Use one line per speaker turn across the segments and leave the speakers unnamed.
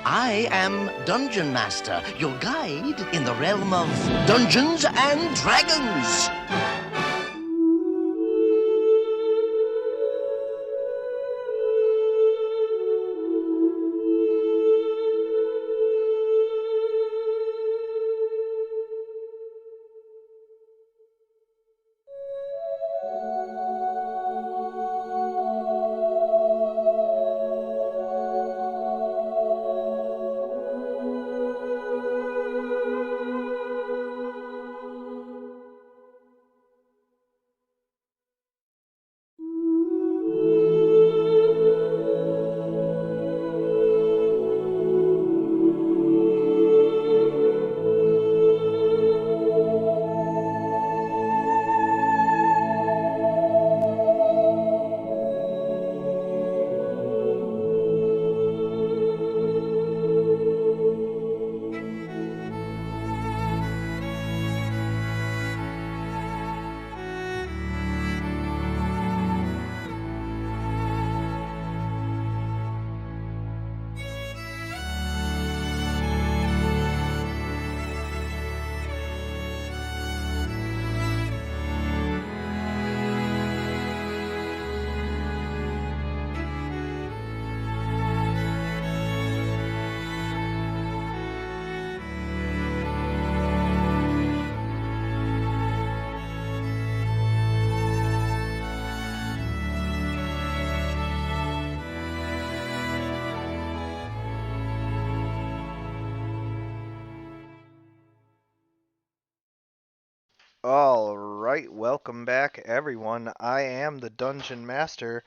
I am Dungeon Master, your guide in the realm of Dungeons and Dragons.
All right, welcome back, everyone. I am the Dungeon Master,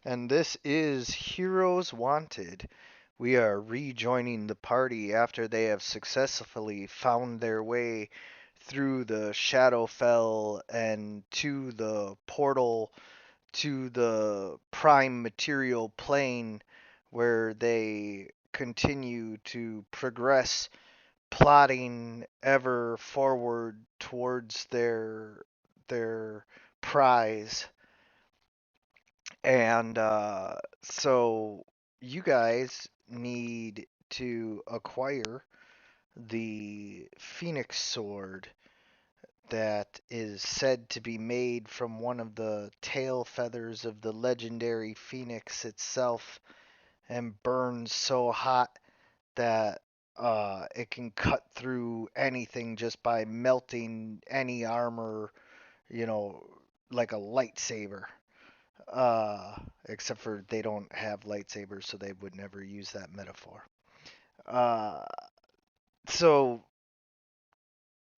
and this is Heroes Wanted. We are rejoining the party after they have successfully found their way through the Shadowfell and to the portal to the Prime Material Plane, where they continue to progress, plotting ever forward towards their prize. And so you guys need to acquire the Phoenix Sword that is said to be made from one of the tail feathers of the legendary Phoenix itself and burns so hot that it can cut through anything just by melting any armor, you know, like a lightsaber. Except for they don't have lightsabers, so they would never use that metaphor. Uh, so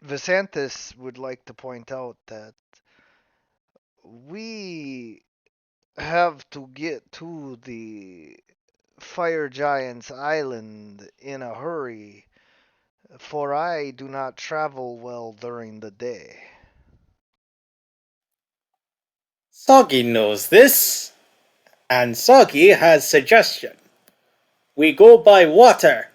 Visanthus would like to point out that we have to get to the Fire Giant's Island in a hurry, for I do not travel well during the day.
Soggy knows this, and Soggy has suggestion. We go by water.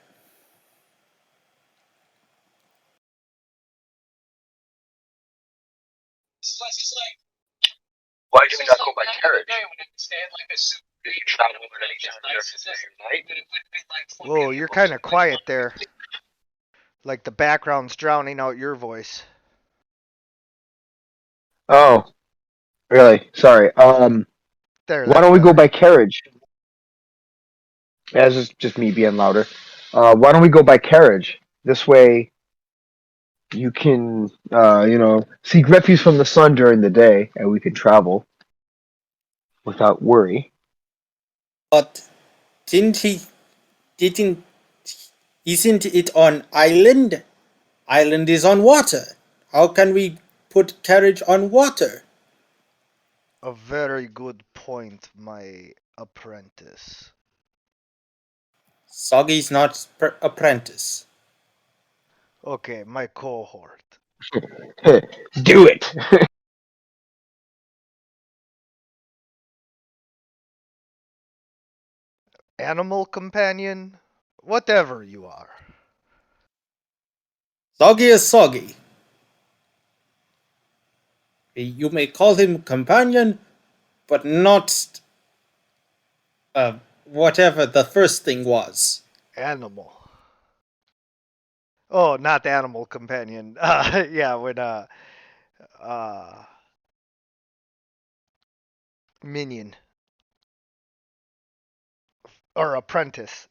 Why do we not go by carriage? You can travel at any time during the day or night.
Whoa, you're kind of quiet there. Like the background's drowning out your voice.
Oh, really? Sorry.
There,
Why
that's
don't we go
better.
by carriage? Yeah, it's just me being louder. Why don't we go by carriage? This way, you can, seek refuge from the sun during the day, and we can travel without worry.
But didn't he didn't isn't it on island? Island is on water. How can we put carriage on water?
A very good point, my apprentice.
Soggy's not apprentice.
Okay, my cohort.
Do it.
Animal companion? Whatever you are.
Soggy is Soggy. You may call him companion, but not whatever the first thing was.
Animal. Oh, not animal companion. Yeah, when minion or apprentice.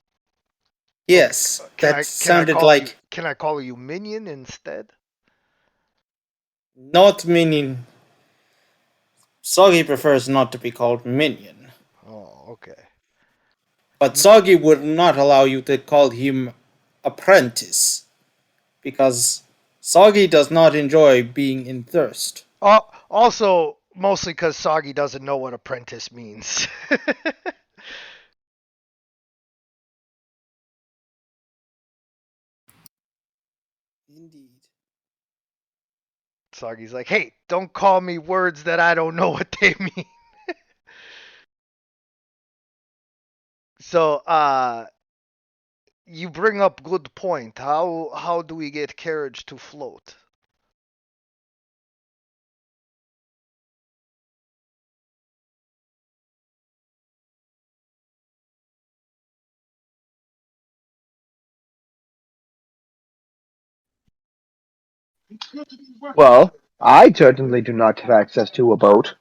Yes, that sounded like
Can I call you minion instead?
not minion. Soggy prefers not to be called minion,
Oh, okay.
but Soggy would not allow you to call him apprentice because Soggy does not enjoy being in thirst.
Also, mostly because Soggy doesn't know what apprentice means.
Indeed.
Soggy's like, hey, don't call me words that I don't know what they mean. So, you bring up good point. How do we get carriage to float?
Well, I certainly do not have access to a boat.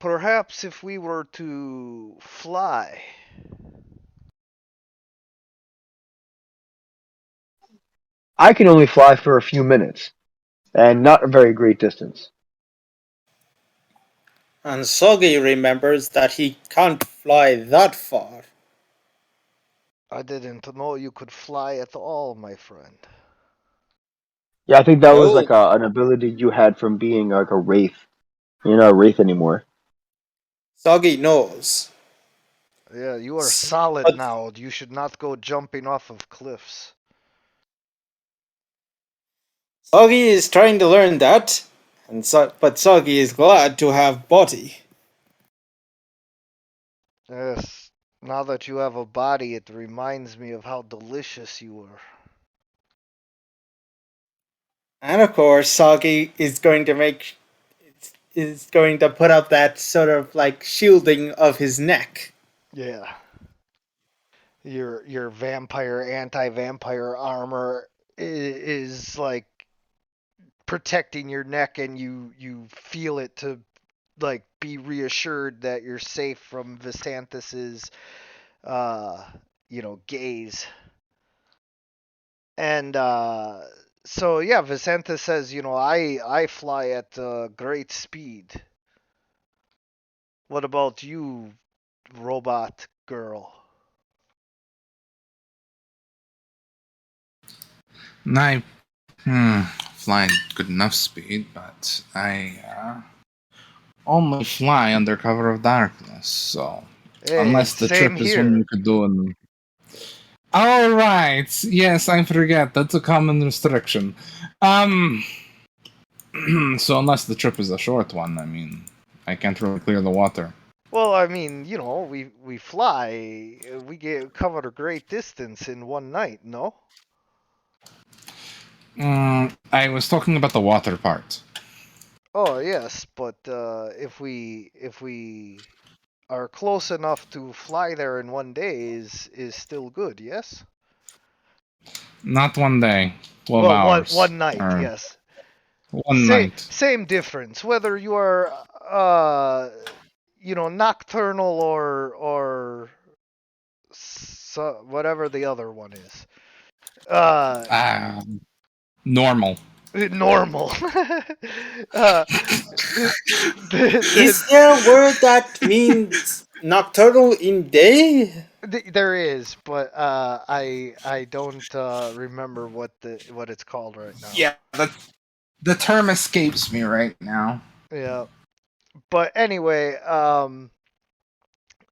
Perhaps if we were to fly.
I can only fly for a few minutes, and not a very great distance.
And Soggy remembers that he can't fly that far.
I didn't know you could fly at all, my friend.
Yeah, I think that was like
Well,
an ability you had from being like a wraith. You're not a wraith anymore.
Soggy knows.
Yeah, you are solid
But
now. You should not go jumping off of cliffs.
Soggy is trying to learn that, but Soggy is glad to have body.
Yes. Now that you have a body, it reminds me of how delicious you were.
And of course, Soggy is going to put up that sort of like shielding of his neck.
Yeah. Your vampire anti-vampire armor is like protecting your neck, and you feel it to like be reassured that you're safe from Visanthis's uh gaze. And so yeah, Visanthus says, I fly at great speed. What about you, robot girl?
I fly at good enough speed, but I only fly under cover of darkness. So
Hey,
unless the
same
trip is one
here.
you could do in. All right. Yes, I forget. That's a common restriction. So unless the trip is a short one, I mean, I can't really clear the water.
Well, I mean, we fly, we get covered a great distance in one night, no?
I was talking about the water part.
Oh yes, but if we are close enough to fly there in one day is still good, yes?
Not one day, 12
Well,
hours.
one night,
Or
yes.
one night.
Same difference. Whether you are nocturnal or whatever the other one is.
Normal.
Normal. uh,
Is there a word that means nocturnal in day?
there is, but I don't remember what it's called right now.
Yeah, the term escapes me right now.
Yeah. But anyway,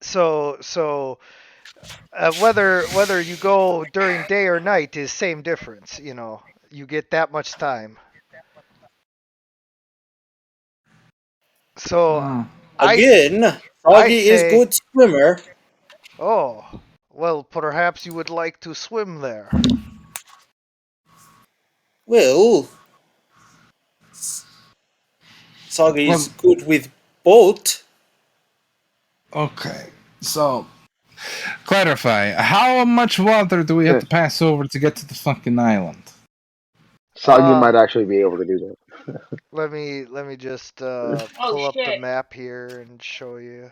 so whether you go during day or night is same difference. You get that much time. So
Again,
I
Soggy is
say,
good swimmer.
oh, well, perhaps you would like to swim there.
Well, Soggy
Well,
is good with boat.
Okay, so clarify. How much water do we have to pass over to get to the fucking island?
Soggy might actually be able to do that.
Let me just pull up the map here and show you.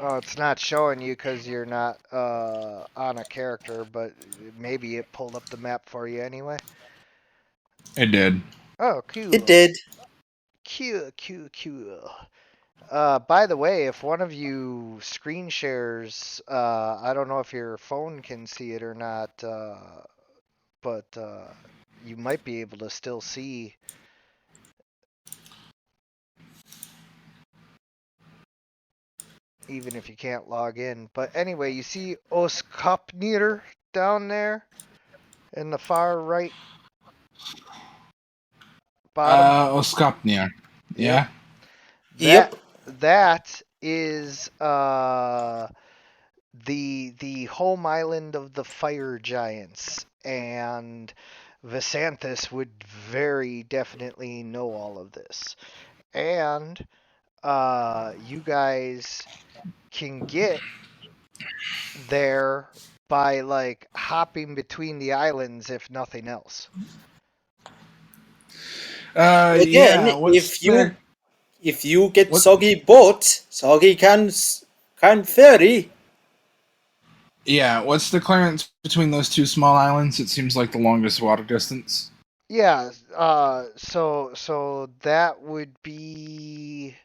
Oh, it's not showing you because you're not on a character, but maybe it pulled up the map for you anyway.
It did.
Oh, cool.
It did.
Cool. By the way, if one of you screen shares, I don't know if your phone can see it or not, but you might be able to still see. Even if you can't log in. But anyway, you see Oskopnir down there in the far right bottom?
Oskopnir. Yeah?
Yep.
That is the home island of the fire giants, and Visanthus would very definitely know all of this. And you guys can get there by like hopping between the islands, if nothing else.
Again,
yeah,
if you get
What-
Soggy boat, Soggy can ferry.
Yeah, what's the clearance between those two small islands? It seems like the longest water distance.
Yeah, so that would be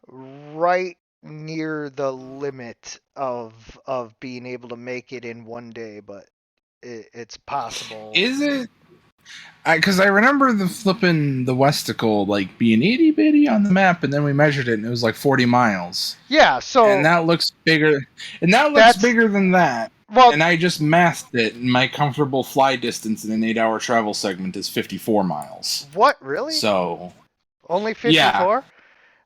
right near the limit of being able to make it in one day, but it's possible.
Is it? Because I remember the Westicle like being itty bitty on the map, and then we measured it, and it was like 40 miles.
Yeah, so
And that looks bigger. And that looks
That's-
bigger than that.
well,
And I just mathed it, and my comfortable fly distance in an 8-hour travel segment is 54 miles.
what really?
So,
Only 54?
Yeah.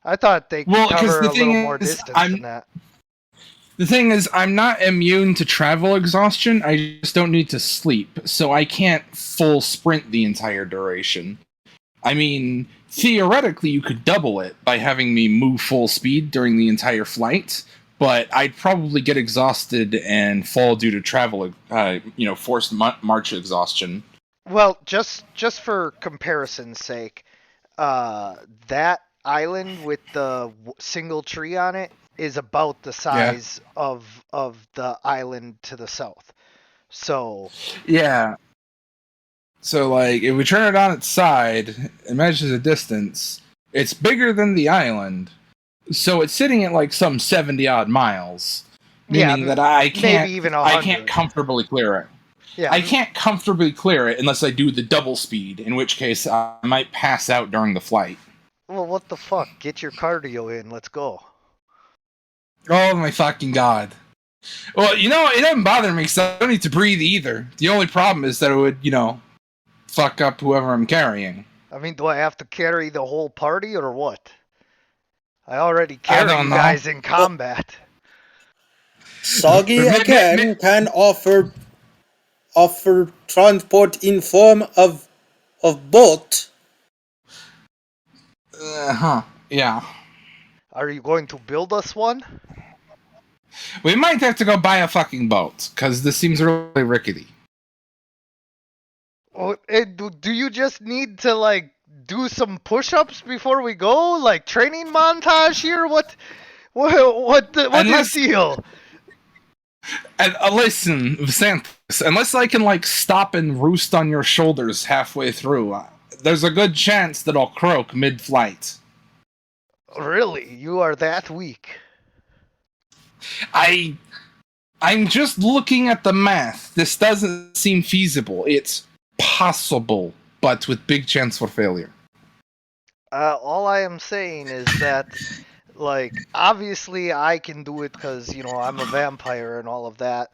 I thought they could
Well, 'cause
cover
the
a
thing
little more
is,
distance
I'm-
than that.
the thing is, I'm not immune to travel exhaustion. I just don't need to sleep, so I can't full sprint the entire duration. I mean, theoretically, you could double it by having me move full speed during the entire flight, but I'd probably get exhausted and fall due to travel, forced march exhaustion.
Well, just for comparison's sake, that island with the single tree on it is about the size of the island to the south. So
Yeah. So, like, if we turn it on its side, it measures the distance. It's bigger than the island, so it's sitting at like some 70-odd miles, meaning that I can't,
maybe even
I
100.
can't comfortably clear it.
Yeah,
I can't comfortably clear it unless I do the double speed, in which case I might pass out during the flight.
well, what the fuck? Get your cardio in. Let's go.
Oh my fucking god. Well, it doesn't bother me because I don't need to breathe either. The only problem is that it would, fuck up whoever I'm carrying.
I mean, do I have to carry the whole party or what? I already carry
don't
you
know.
guys in combat.
Soggy
May-
again can offer transport in form of boat.
Yeah.
Are you going to build us one?
We might have to go buy a fucking boat, because this seems really rickety.
Oh, do you just need to like do some push-ups before we go? Like training montage here? What's
Unless-
the deal?
And listen, Visanthus, unless I can, like, stop and roost on your shoulders halfway through, there's a good chance that I'll croak mid-flight.
Really? You are that weak?
I'm just looking at the math. This doesn't seem feasible. It's possible, but with big chance for failure.
All I am saying is that, like, obviously I can do it because, I'm a vampire and all of that,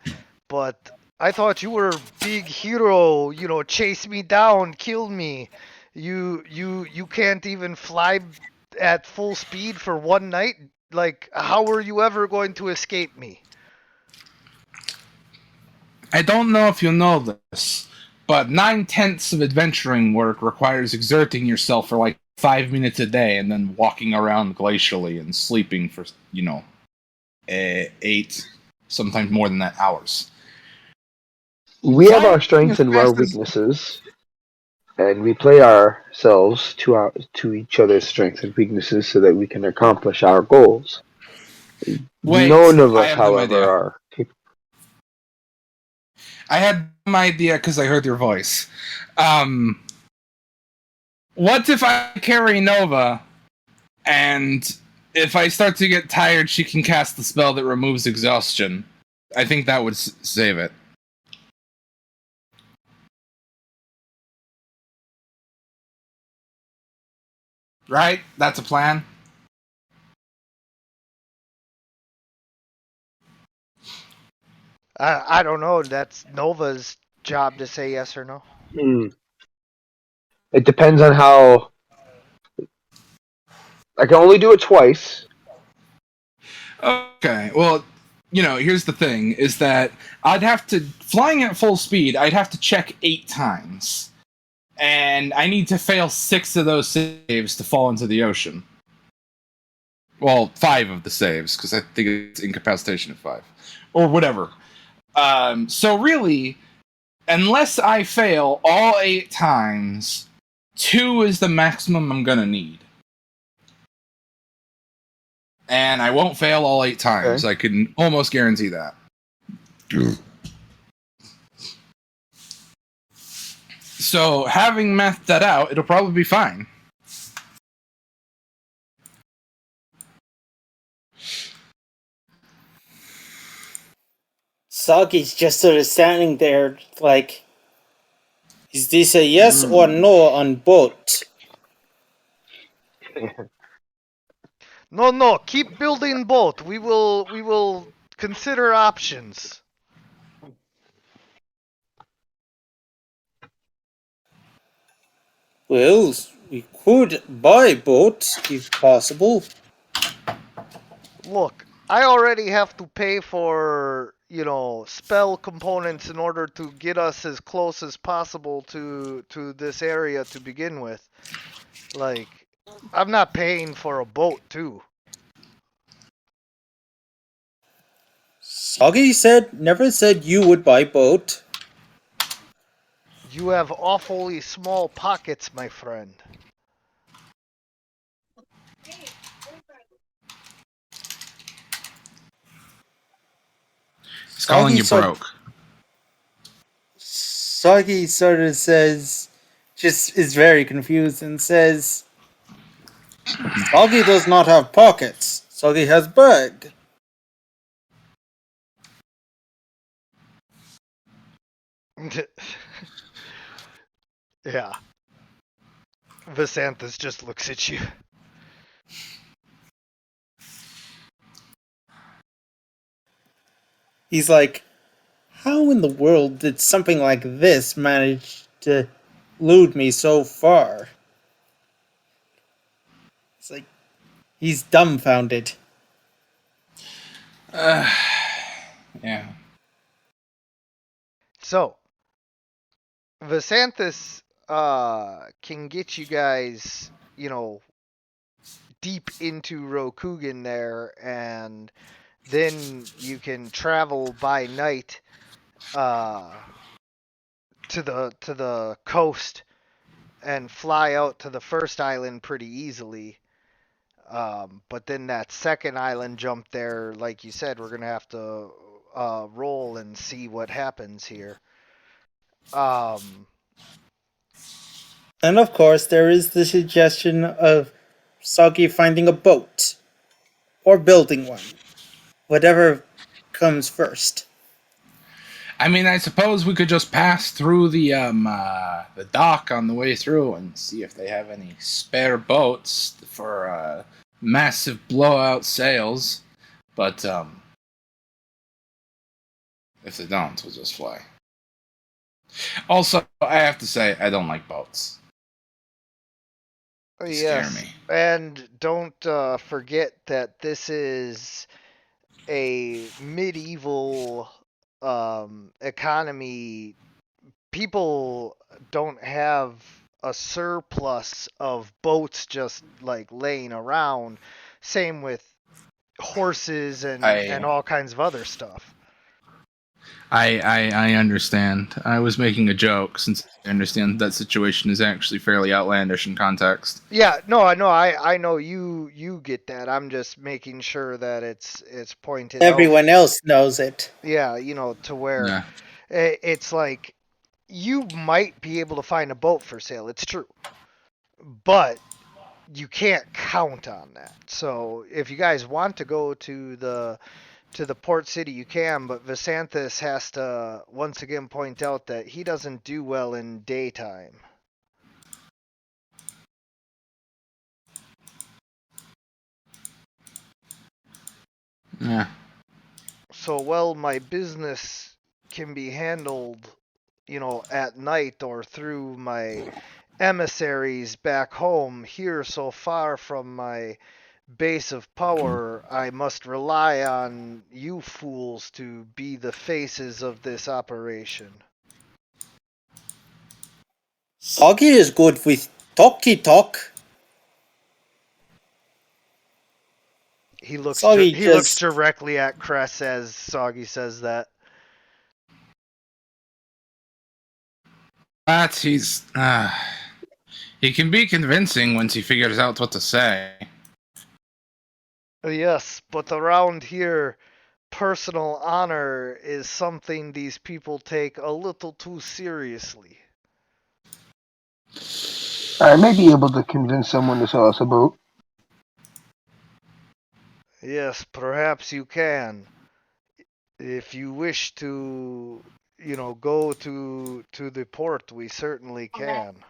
but I thought you were a big hero, chase me down, kill me. You can't even fly at full speed for one night Like, how are you ever going to escape me?
I don't know if you know this, but 9/10 of adventuring work requires exerting yourself for like 5 minutes a day and then walking around glacially and sleeping for, 8, sometimes more than that, hours.
We have our
Flying
strengths
as
and our
fast as-
weaknesses, and we play ourselves to each other's strengths and weaknesses so that we can accomplish our goals.
Wait,
None of
I
us,
have some
however,
idea.
are capable.
I had some idea because I heard your voice. What if I carry Nova, and if I start to get tired, she can cast the spell that removes exhaustion? I think that would save it. Right? That's a plan.
I don't know. That's Nova's job to say yes or no.
It depends on how. I can only do it twice.
Okay, well, here's the thing, is that flying at full speed, I'd have to check 8 times. And I need to fail 6 of those saves to fall into the ocean. Well, 5 of the saves, because I think it's incapacitation of 5. Or whatever. So really, unless I fail all 8 times, 2 is the maximum I'm gonna need. And I won't fail all 8 times.
Okay.
I can almost guarantee that. So, having mathed that out, it'll probably be fine.
Sagi's just sort of standing there like, is this a yes or no on boat?
No, keep building boat. We will consider options.
Well, we could buy boats if possible.
Look, I already have to pay for, spell components in order to get us as close as possible to this area to begin with. Like, I'm not paying for a boat too.
Sagi never said you would buy boat.
You have awfully small pockets, my friend.
He's calling you
Sagi
broke.
Sagi sort of says, just is very confused and says, Sagi does not have pockets. Sagi has bag.
Yeah. Visanthus just looks at you.
He's like, how in the world did something like this manage to elude me so far? It's like, he's dumbfounded.
Yeah.
So, Visanthus can get you guys, deep into Rokugan there, and then you can travel by night to the coast and fly out to the first island pretty easily. But then that second island jump there, like you said, we're gonna have to roll and see what happens here.
And of course, there is the suggestion of Sagi finding a boat. Or building one. Whatever comes first.
I mean, I suppose we could just pass through the dock on the way through and see if they have any spare boats for massive blowout sails. But if they don't, we'll just fly. Also, I have to say, I don't like boats. to scare
Yes,
me.
and don't forget that this is a medieval economy. People don't have a surplus of boats just like laying around. Same with horses and
I
all kinds of other stuff.
I understand. I was making a joke since I understand that situation is actually fairly outlandish in context.
Yeah, no, I know you get that. I'm just making sure that it's pointed out.
Everyone else knows it.
Yeah, to where
Yeah.
it's like you might be able to find a boat for sale. It's true. But you can't count on that. So if you guys want to go to the port city, you can, but Visanthus has to once again point out that he doesn't do well in daytime.
Yeah.
So while my business can be handled, at night or through my emissaries back home, here so far from my base of power, I must rely on you fools to be the faces of this operation.
Soggy is good with talky talk.
He looks
Soggy
he looks
just
directly at Cress as Soggy says that.
But he can be convincing once he figures out what to say.
Yes, but around here, personal honor is something these people take a little too seriously.
I may be able to convince someone to sell us a boat.
Yes, perhaps you can. If you wish to, go to the port, we certainly can.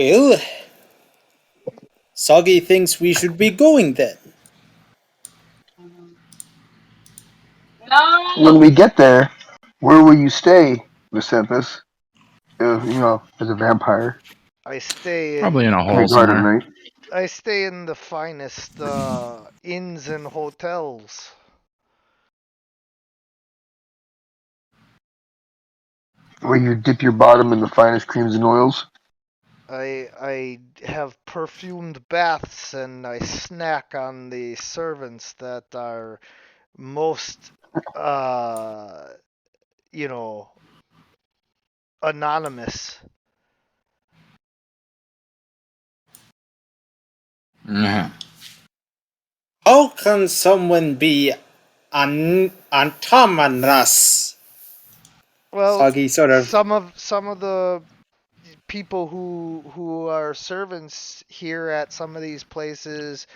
well. Soggy thinks we should be going then.
When we get there, where will you stay, Vicenthus? As a vampire.
I stay
Probably in a
Can
hole
we guard at
somewhere.
night?
I stay in the finest inns and hotels.
Where you dip your bottom in the finest creams and oils?
I have perfumed baths and I snack on the servants that are most anonymous.
Yeah.
How can someone be antamanras?
Well,
Soggy sort of
some of the people who are servants here at some of these places,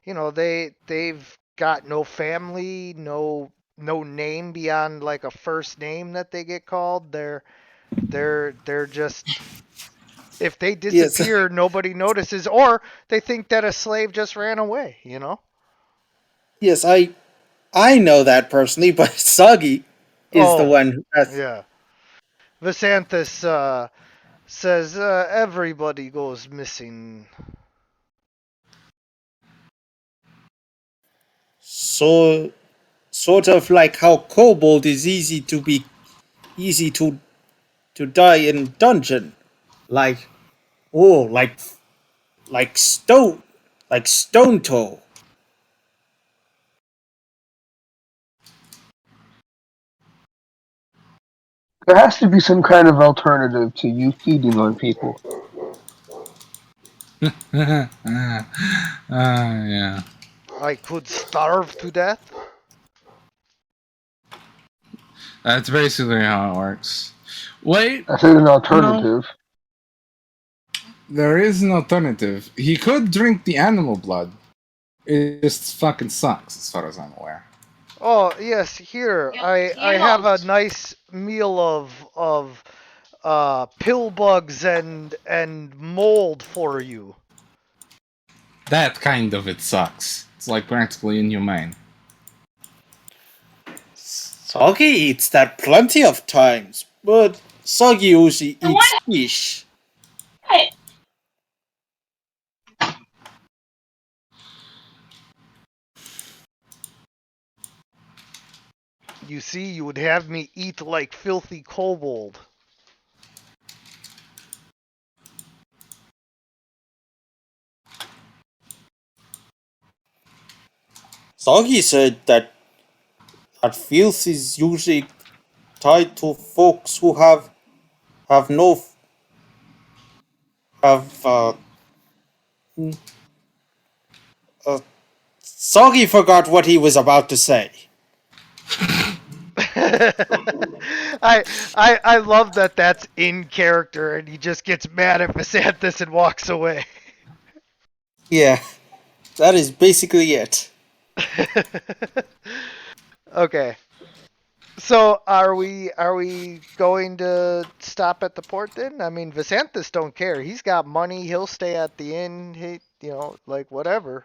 they've got no family, no name beyond like a first name that they get called. They're just, if they
Yes.
disappear, nobody notices, or they think that a slave just ran away.
Yes, I know that personally, but Soggy is the
Oh,
one who has.
yeah. Visanthus says everybody goes missing.
So sort of like how kobold is easy to die in dungeon. Like like stone toe.
There has to be some kind of alternative to you feeding on people.
Yeah.
I could starve to death.
That's basically how it works. Wait,
I said an alternative.
there is an alternative. He could drink the animal blood. It just fucking sucks, as far as I'm aware.
Oh yes, here I have a nice meal of pill bugs and mold for you.
That kind of it sucks. It's like practically inhumane.
Soggy eats that plenty of times, but Soggy usually eats fish.
You see, you would have me eat like filthy kobold.
Soggy said that filth is usually tied to folks who have no have Soggy forgot what he was about to say.
I love that that's in character and he just gets mad at Visanthus and walks away.
Yeah, that is basically it.
Okay. So are we going to stop at the port then? I mean, Visanthus don't care. He's got money. He'll stay at the inn. He, like whatever.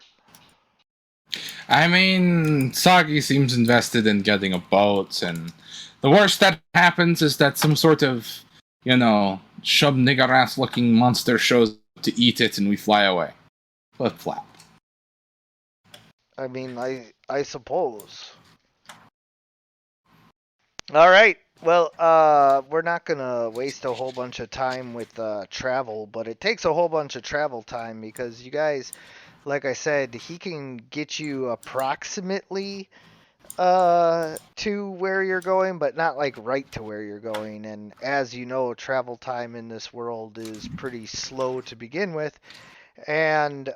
I mean, Sagi seems invested in getting a boat, and the worst that happens is that some sort of, shub nigger ass looking monster shows up to eat it and we fly away. Flip flap.
I mean, I suppose. All right. Well, we're not gonna waste a whole bunch of time with travel, but it takes a whole bunch of travel time because you guys, like I said, he can get you approximately to where you're going, but not like right to where you're going. And as you know, travel time in this world is pretty slow to begin with. And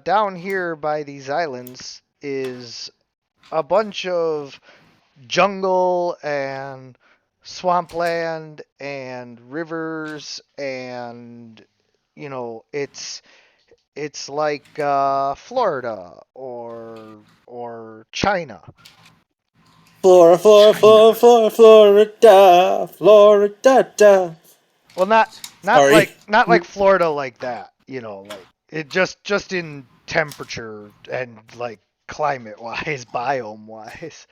down here by these islands is a bunch of jungle and swampland and rivers, and it's like Florida or China.
Florida, Florida.
Well, not
Sorry.
like Florida like that. Like it just in temperature and like climate wise, biome wise.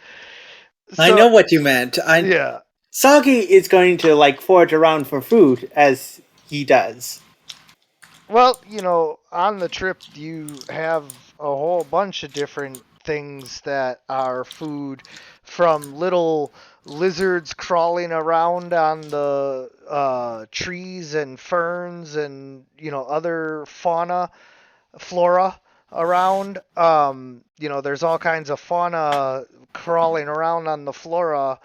I know what you meant.
Yeah.
Soggy is going to forage around for food as he does.
Well, on the trip you have a whole bunch of different things that are food, from little lizards crawling around on the trees and ferns and other flora around. There's all kinds of fauna crawling around on the flora,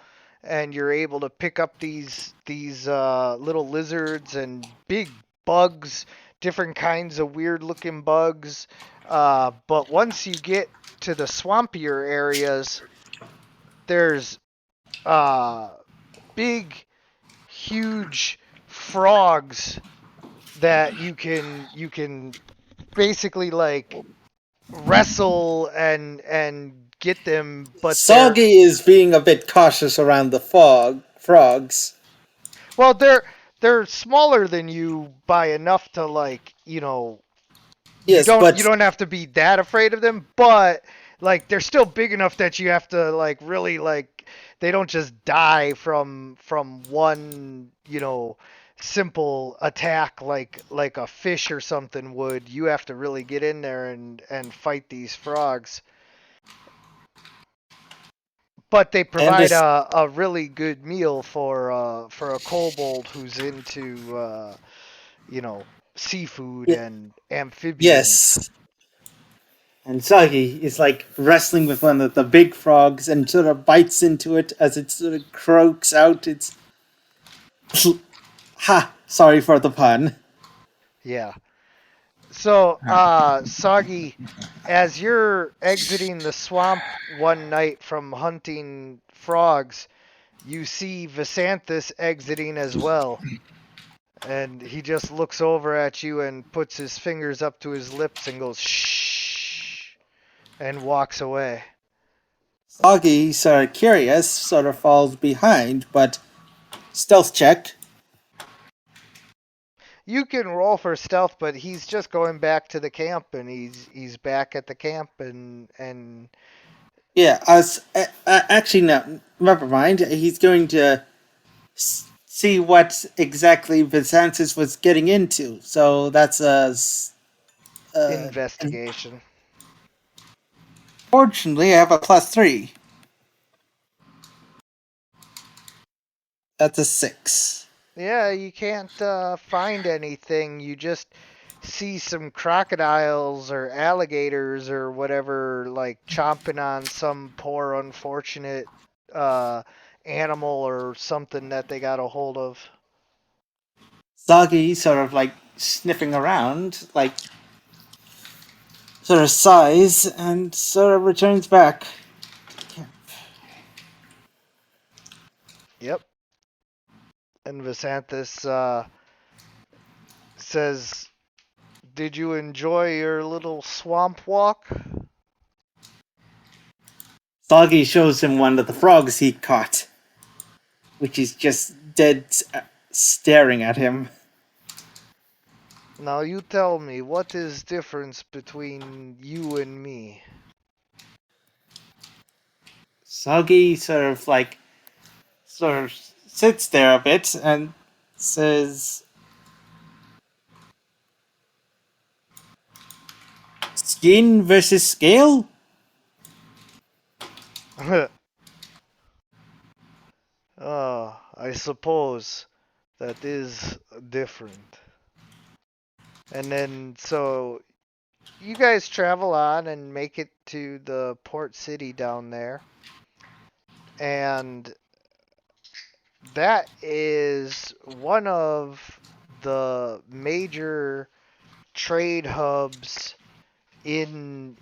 and you're able to pick up these little lizards and big bugs, different kinds of weird looking bugs. But once you get to the swampier areas, there's big, huge frogs that you can basically like wrestle and get them, but
Soggy is being a bit cautious around the frogs.
well, they're smaller than you by enough to
Yes,
you don't have to be that afraid of them, but like they're still big enough that you have to like really like they don't just die from one simple attack like a fish or something would. You have to really get in there and fight these frogs. But they provide a really good meal for a kobold who's into seafood and amphibians.
Yes. And Soggy is wrestling with one of the big frogs and sort of bites into it as it sort of croaks out its. Ha! Sorry for the pun.
Yeah. So, Soggy, as you're exiting the swamp one night from hunting frogs, you see Visanthus exiting as well. And he just looks over at you and puts his fingers up to his lips and goes, shh, and walks away.
Soggy, sort of curious, sort of falls behind, but stealth check.
You can roll for stealth, but he's just going back to the camp, and he's back at the camp, and
Yeah, actually, no, never mind. He's going to see what exactly Visantis was getting into. So that's
Investigation.
fortunately, I have a +3. That's a 6.
Yeah, you can't find anything. You just see some crocodiles or alligators or whatever, like chomping on some poor unfortunate uh, animal or something that they got a hold of.
Zagi sort of like sniffing around, like sort of sighs and sort of returns back.
Yep. And Visanthus says, "Did you enjoy your little swamp walk?"
Zagi shows him one of the frogs he caught, which is just dead staring at him.
Now you tell me, what is difference between you and me?
Zagi sort of sits there a bit and says, "Skin versus scale?"
I suppose that is different. And then, so you guys travel on and make it to the port city down there. And that is one of the major trade hubs in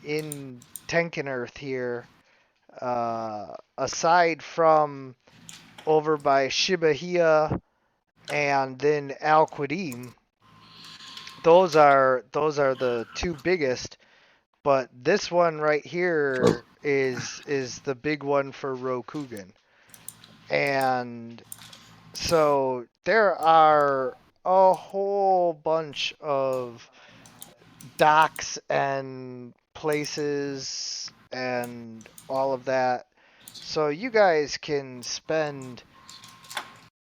Tenkenearth here. Aside from over by Shibahia and then Al Qadim, those are the two biggest. But this one right here is the big one for Rokugan. And so there are a whole bunch of docks and places and all of that. So you guys can spend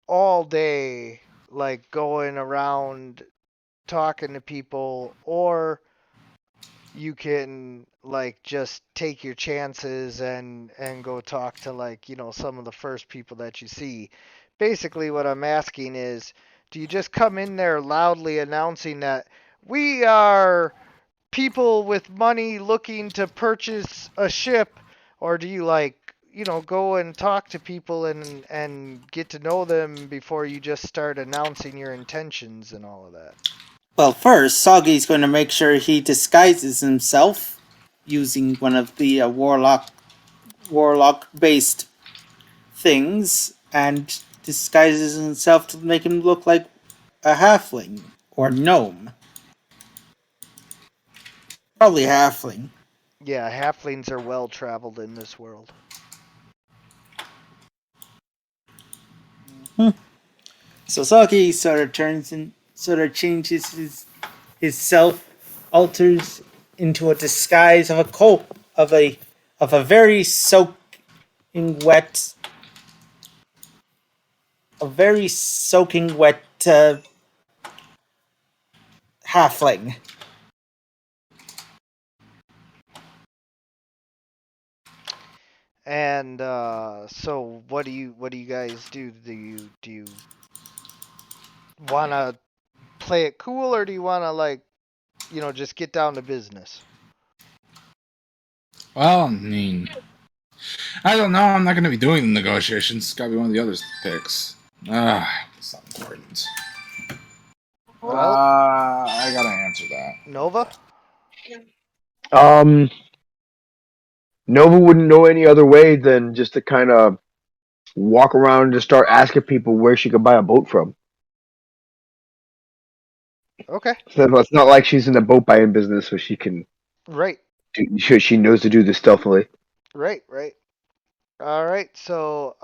all day like going around talking to people, or you can like just take your chances and go talk to, like, some of the first people that you see. Basically what I'm asking is, do you just come in there loudly announcing that we are people with money looking to purchase a ship, or do you, like, go and talk to people and get to know them before you just start announcing your intentions and all of that?
Well, first, Sagi's going to make sure he disguises himself using one of the warlock based things and disguises himself to make him look like a halfling or gnome. Probably halfling.
Yeah, halflings are well traveled in this world.
So Saki sort of changes his self, alters into a disguise of a coat of a very wet, soaking wet halfling.
And so what do you guys do? Do you want to play it cool, or do you want to, like, just get down to business?
Well, I mean, I don't know. I'm not going to be doing the negotiations. It's got to be one of the others' picks. It's not important.
Well,
I got to answer that.
Nova?
Nova wouldn't know any other way than just to kind of walk around and just start asking people where she could buy a boat from.
Okay.
So it's not like she's in the boat buying business, so she can
Right.
she knows to do this stealthily.
Right. All right. So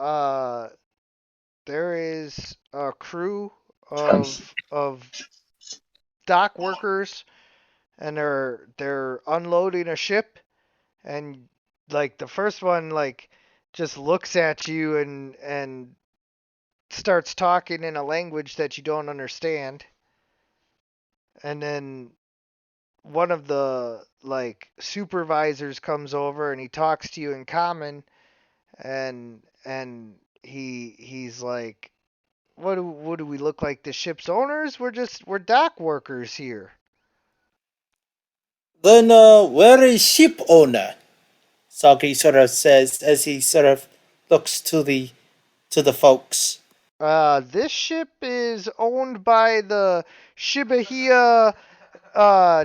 there is a crew of dock workers, and they're unloading a ship, and like the first one like just looks at you and starts talking in a language that you don't understand. And then one of the like supervisors comes over and he talks to you in common, and he's like, what do we look like, the ship's owners? We're dock workers here.
Then, where is ship owner? Saki sort of says as he sort of looks to the folks.
This ship is owned by the Shibahia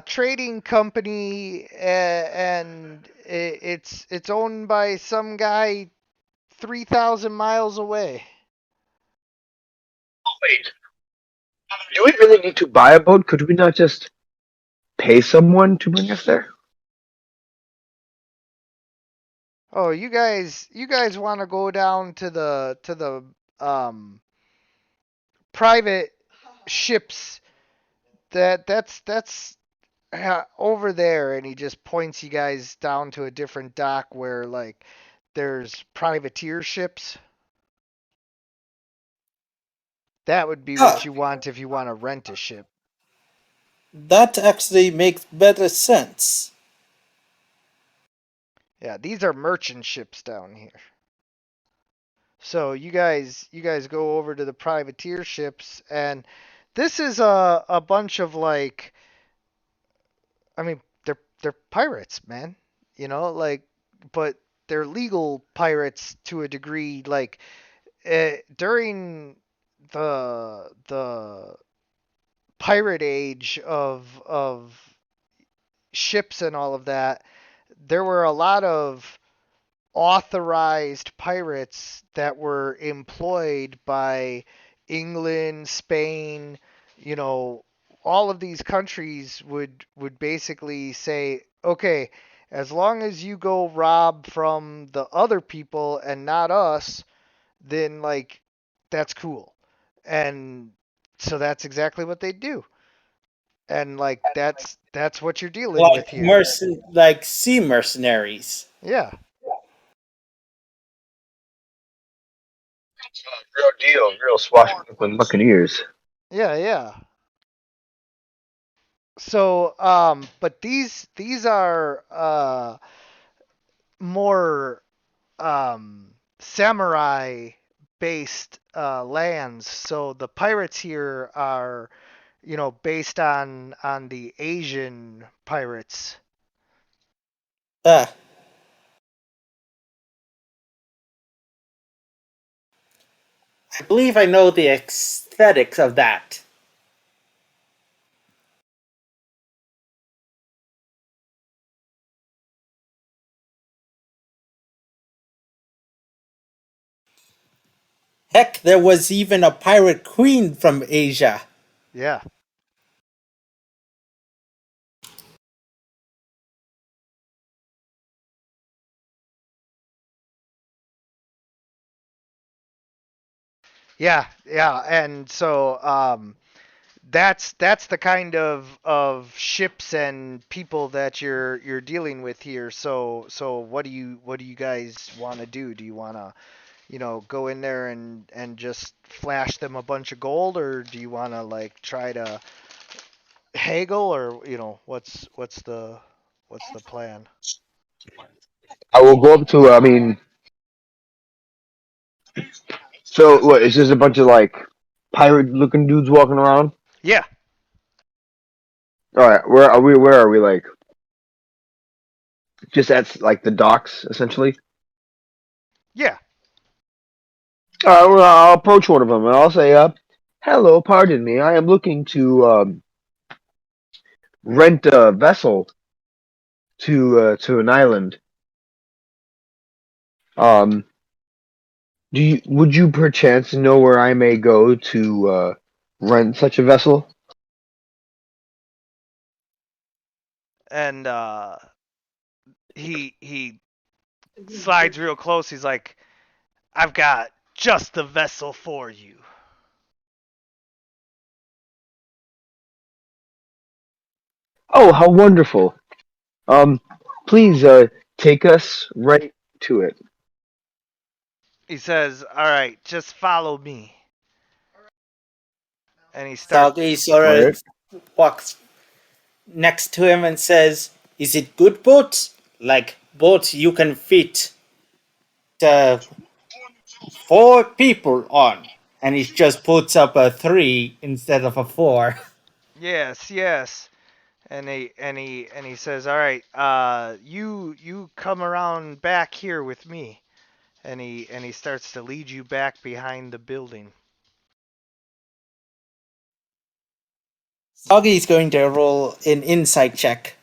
trading company, and it's owned by some guy 3,000 miles away.
Oh, wait.
Do we really need to buy a boat? Could we not just pay someone to bring us there?
Oh, you guys want to go down to the private ships that's over there, and he just points you guys down to a different dock where like there's privateer ships. That would be what
Ah,
you want if you want to rent a ship.
that actually makes better sense.
Yeah, these are merchant ships down here. So you guys go over to the privateer ships, and this is a bunch of like, I mean, they're pirates, man. You know, like, but they're legal pirates to a degree. Like, during the pirate age of ships and all of that, there were a lot of authorized pirates that were employed by England, Spain, you know, all of these countries would basically say, "Okay, as long as you go rob from the other people and not us, then like that's cool." And so that's exactly what they do. And like that's what you're dealing with here.
Like sea mercenaries.
Yeah.
Real deal, real swashbuckling buccaneers.
Yeah, yeah. So, but these are more samurai based lands. So the pirates here are, you know, based on the Asian pirates.
Ah, I believe I know the aesthetics of that. Heck, there was even a pirate queen from Asia.
Yeah. Yeah, yeah, and so that's the kind of ships and people that you're dealing with here. So what do you guys want to do? Do you want to, you know, go in there and just flash them a bunch of gold, or do you want to like try to haggle, or you know, what's the plan?
I will go up to. I mean, so what? Is this a bunch of like pirate-looking dudes walking around?
Yeah,
All right, where are we? Where are we? Like, just at like the docks, essentially.
yeah.
Well, I'll approach one of them and I'll say, "Hello, pardon me. I am looking to rent a vessel to an island. Um, would you perchance know where I may go to rent such a vessel?"
And he slides real close. He's like, "I've got just the vessel for you."
Oh, how wonderful! Um, please, take us right to it.
He says, "All right, just follow me." And he starts.
Soggy sort
Right.
of walks next to him and says, "Is it good boat? Like boat you can fit 4 people on?" And he just puts up a 3 instead of a 4.
Yes, yes. And he says, "All right, you come around back here with me." And he starts to lead you back behind the building.
Soggy's going to roll an insight check.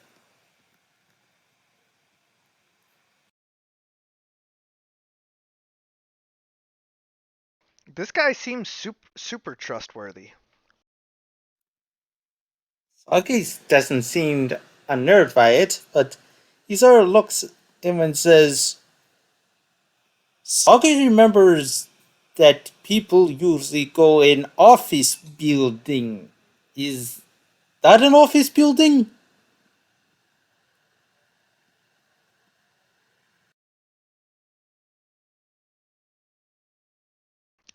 This guy seems super trustworthy.
Soggy doesn't seem unnerved by it, but he sort of looks at him and says, Soggy remembers that people usually go in office building. Is that an office building?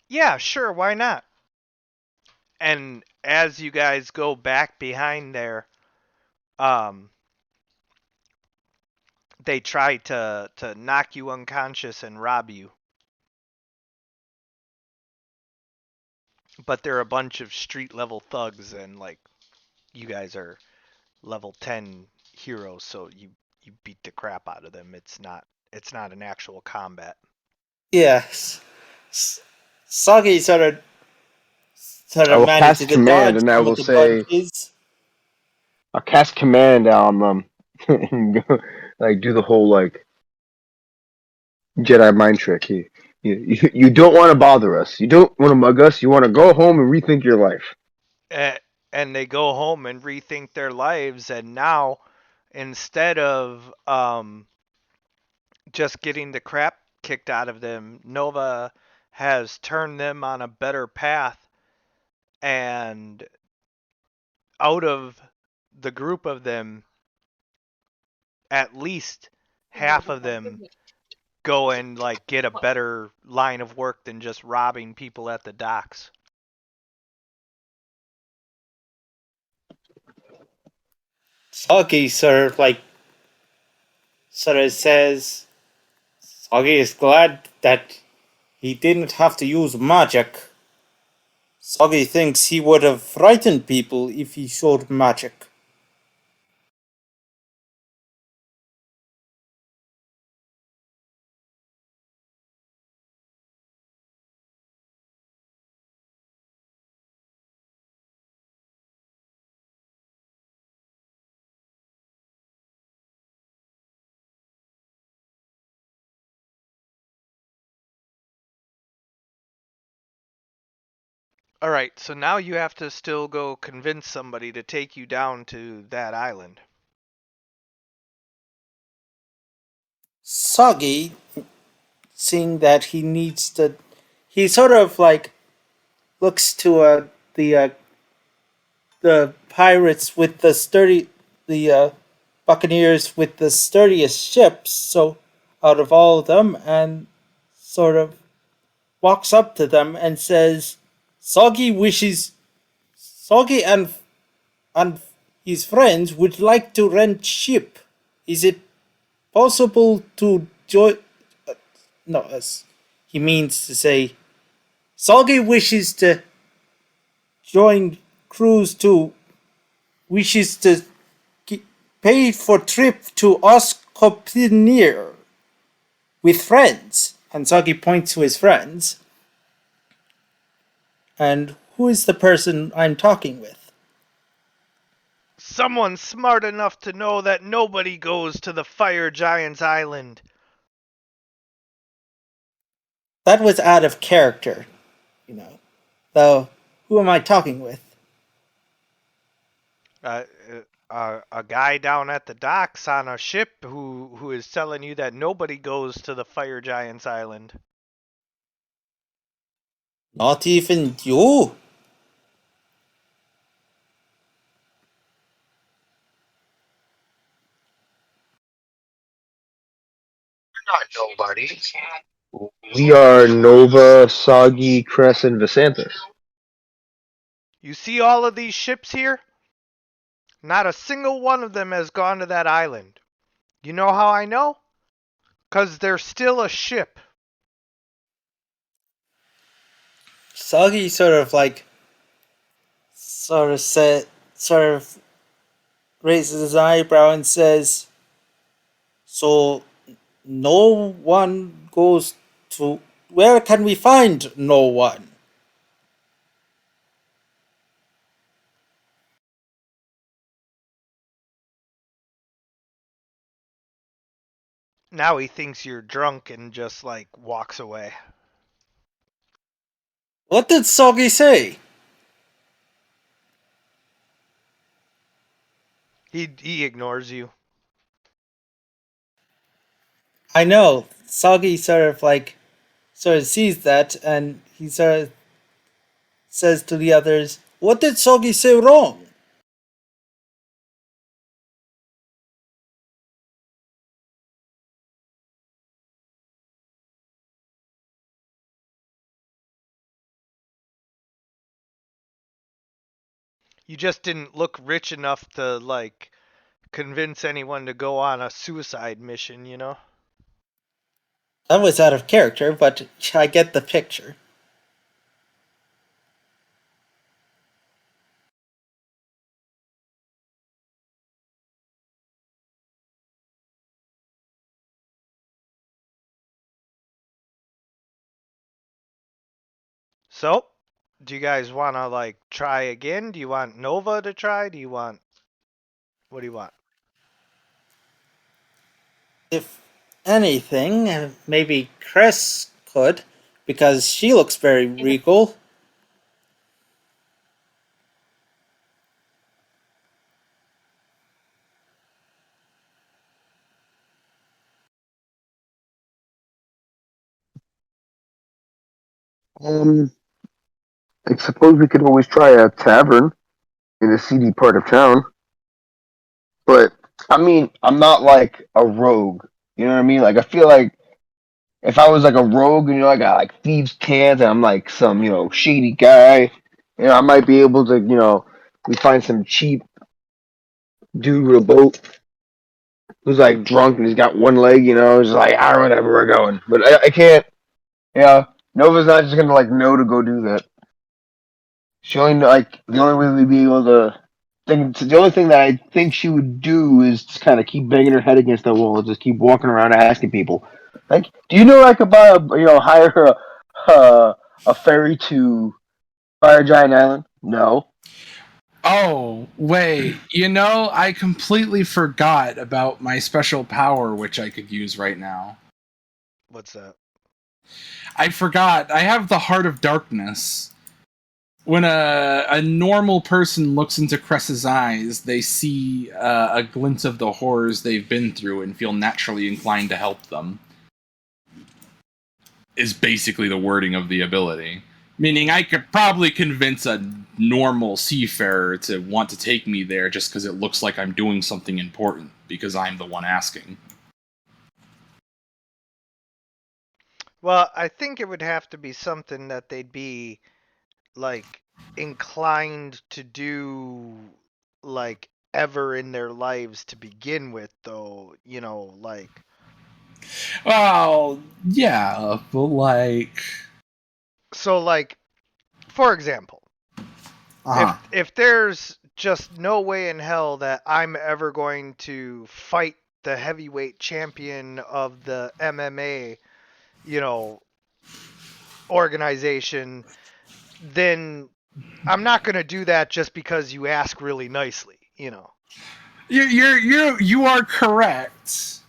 Yeah, sure, why not? And as you guys go back behind there, um, they try to knock you unconscious and rob you. But they're a bunch of street level thugs, and like you guys are level 10 heroes, so you beat the crap out of them. It's not an actual combat.
Yes. Soggy sort
I
of
will
manages
cast
to
command,
dodge
and I
some of
will
the
say,
punches.
I'll cast command on them, and go, like do the whole like Jedi mind trick. You don't want to bother us. You don't want to mug us. You want to go home and rethink your life.
And they go home and rethink their lives, and now instead of just getting the crap kicked out of them, Nova has turned them on a better path, and out of the group of them, at least half of them go and like get a better line of work than just robbing people at the docks.
Soggy sort of says Soggy is glad that he didn't have to use magic. Soggy thinks he would have frightened people if he showed magic.
All right, so now you have to still go convince somebody to take you down to that island.
Soggy, seeing that he needs to, he sort of like looks to the pirates with the buccaneers with the sturdiest ships. So out of all of them, and sort of walks up to them and says, Soggy and his friends would like to rent ship. Is it possible to join?" No, as he means to say, Soggy wishes to join cruise to wishes to pay for trip to Oscopinir with friends. And Soggy points to his friends. And who is the person I'm talking with?
Someone smart enough to know that nobody goes to the Fire Giant's Island.
That was out of character, you know. Though, who am I talking with?
A guy down at the docks on a ship who is telling you that nobody goes to the Fire Giant's Island.
Not even you?
not nobody.
We are Nova, Sagi, Cress, and Visanthus.
You see all of these ships here? Not a single one of them has gone to that island. You know how I know? 'Cause they're still a ship.
Soggy sort of raises his eyebrow and says, "So no one goes to. Where can we find no one?"
Now he thinks you're drunk and just like walks away.
What did Soggy say?
He ignores you.
I know. Soggy sort of sees that and he sort of says to the others, "What did Soggy say wrong?"
You just didn't look rich enough to like convince anyone to go on a suicide mission, you know?
That was out of character, but I get the picture.
So, do you guys want to like try again? Do you want Nova to try? Do you want what do you want?
If anything, maybe Cress could, because she looks very regal.
Um, I suppose we could always try a tavern in a seedy part of town. But I mean, I'm not like a rogue. You know what I mean? Like I feel like if I was like a rogue and I got like thieves' cans and I'm like some shady guy, I might be able to we find some cheap dude with a boat who's like drunk and he's got one leg, just like whatever we're going. But I can't. Nova's not just gonna like know to go do that. She only like the only way we'd be able to think. The only thing that I think she would do is just kind of keep banging her head against the wall, just keep walking around asking people, like, "Do you know I could buy hire a ferry to Fire Giant Island?" No.
Oh, wait. I completely forgot about my special power, which I could use right now.
What's that?
I forgot. I have the Heart of Darkness. When a normal person looks into Cress's eyes, they see a glimpse of the horrors they've been through and feel naturally inclined to help them. Is basically the wording of the ability. Meaning I could probably convince a normal seafarer to want to take me there just because it looks like I'm doing something important, because I'm the one asking.
Well, I think it would have to be something that they'd be like inclined to do like ever in their lives to begin with, though, like
Well, yeah, but like...
so like for example, if there's just no way in hell that I'm ever going to fight the heavyweight champion of the MMA, organization, then I'm not going to do that just because you ask really nicely,
You are correct.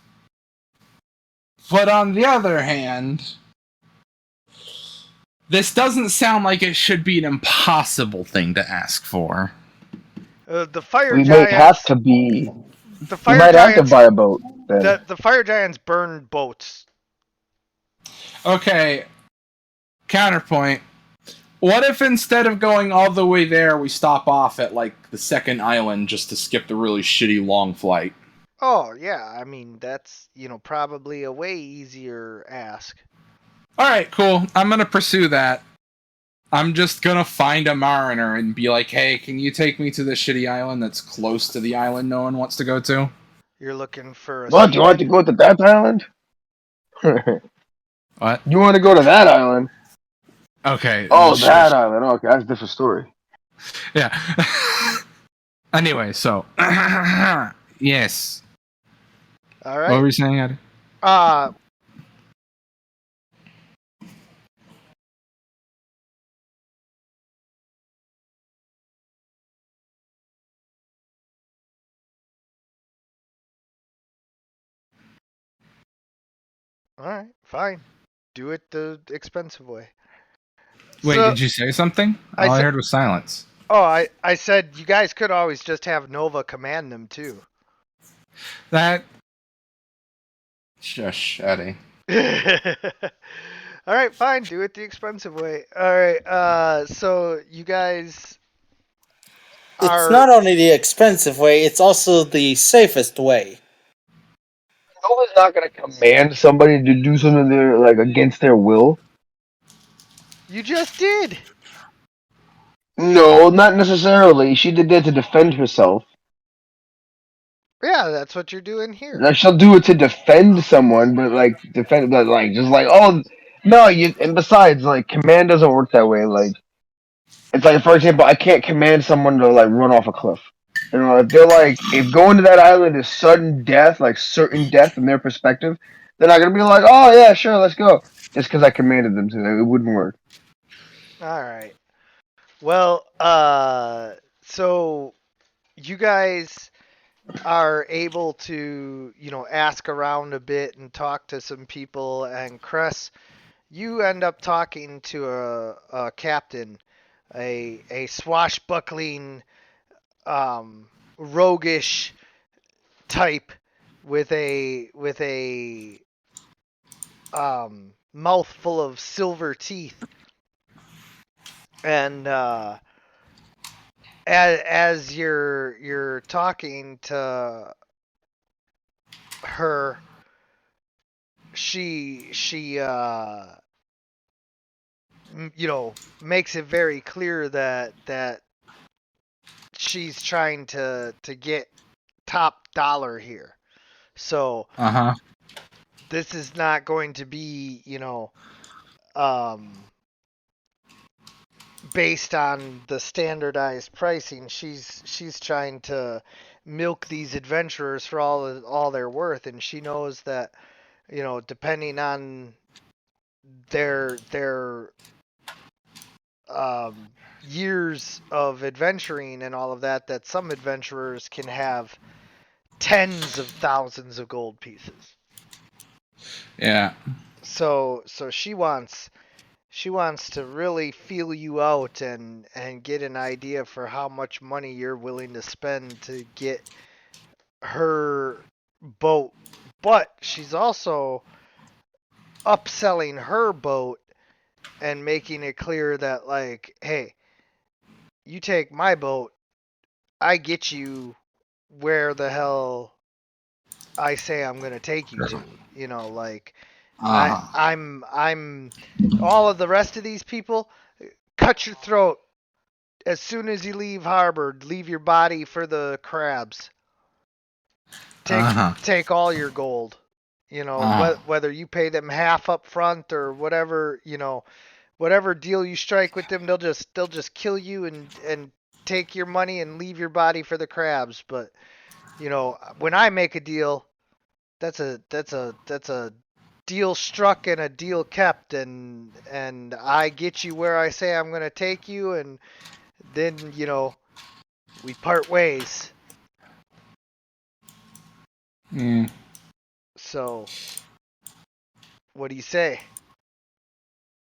But on the other hand, this doesn't sound like it should be an impossible thing to ask for.
The fire
We
giants
might have to be.
the
We
fire
might have to
giants
buy a boat. Then.
the fire giants burn boats.
Okay, counterpoint. What if instead of going all the way there, we stop off at, like, the second island just to skip the really shitty long flight?
Oh, yeah, I mean, that's, probably a way easier ask.
Alright, cool. I'm gonna pursue that. I'm just gonna find a mariner and be like, hey, can you take me to the shitty island that's close to the island no one wants to go to?
You're looking for a
What? You want to go to that island?
What?
You want to go to that island?
Okay.
Oh,
shush.
that island. Okay, that's a different story.
Yeah. Anyway, so. Yes.
All
What were
right.
you saying, Eddie?
Uh, all right, fine. Do it the expensive way.
Wait,
So,
did you say something?
I
All I
said-
heard was silence.
Oh, I said you guys could always just have Nova command them too.
That. Shush, Eddie.
All right, fine. Do it the expensive way. All right. So you guys are.
It's not only the expensive way; it's also the safest way.
Nova's not gonna command somebody to do something they're like against their will.
You just did.
No, not necessarily. She did that to defend herself.
Yeah, that's what you're doing here.
Now she'll do it to defend someone, but just like oh no, you. And besides, like command doesn't work that way. Like it's like for example, I can't command someone to like run off a cliff. You know, if going to that island is sudden death, like certain death from their perspective, they're not gonna be like, oh yeah, sure, let's go, just because I commanded them to. It wouldn't work.
All right. Well, so you guys are able to, ask around a bit and talk to some people, and Cress, you end up talking to a captain, a swashbuckling, roguish type with a mouthful of silver teeth, and as you're talking to her, she makes it very clear that she's trying to get top dollar here. So this is not going to be, based on the standardized pricing. She's trying to milk these adventurers for all they're worth, and she knows that, depending on their years of adventuring and all of that some adventurers can have tens of thousands of gold pieces.
Yeah.
So she wants to really feel you out and get an idea for how much money you're willing to spend to get her boat. But she's also upselling her boat and making it clear that, like, hey, you take my boat, I get you where the hell I say I'm gonna take you to. I'm all of the rest of these people, cut your throat as soon as you leave harbor. Leave your body for the crabs. Take all your gold. Whether you pay them half up front or whatever, whatever deal you strike with them, they'll just kill you and take your money and leave your body for the crabs. But when I make a deal, that's a deal struck and a deal kept, and I get you where I say I'm gonna take you, and then we part ways. So, what do you say?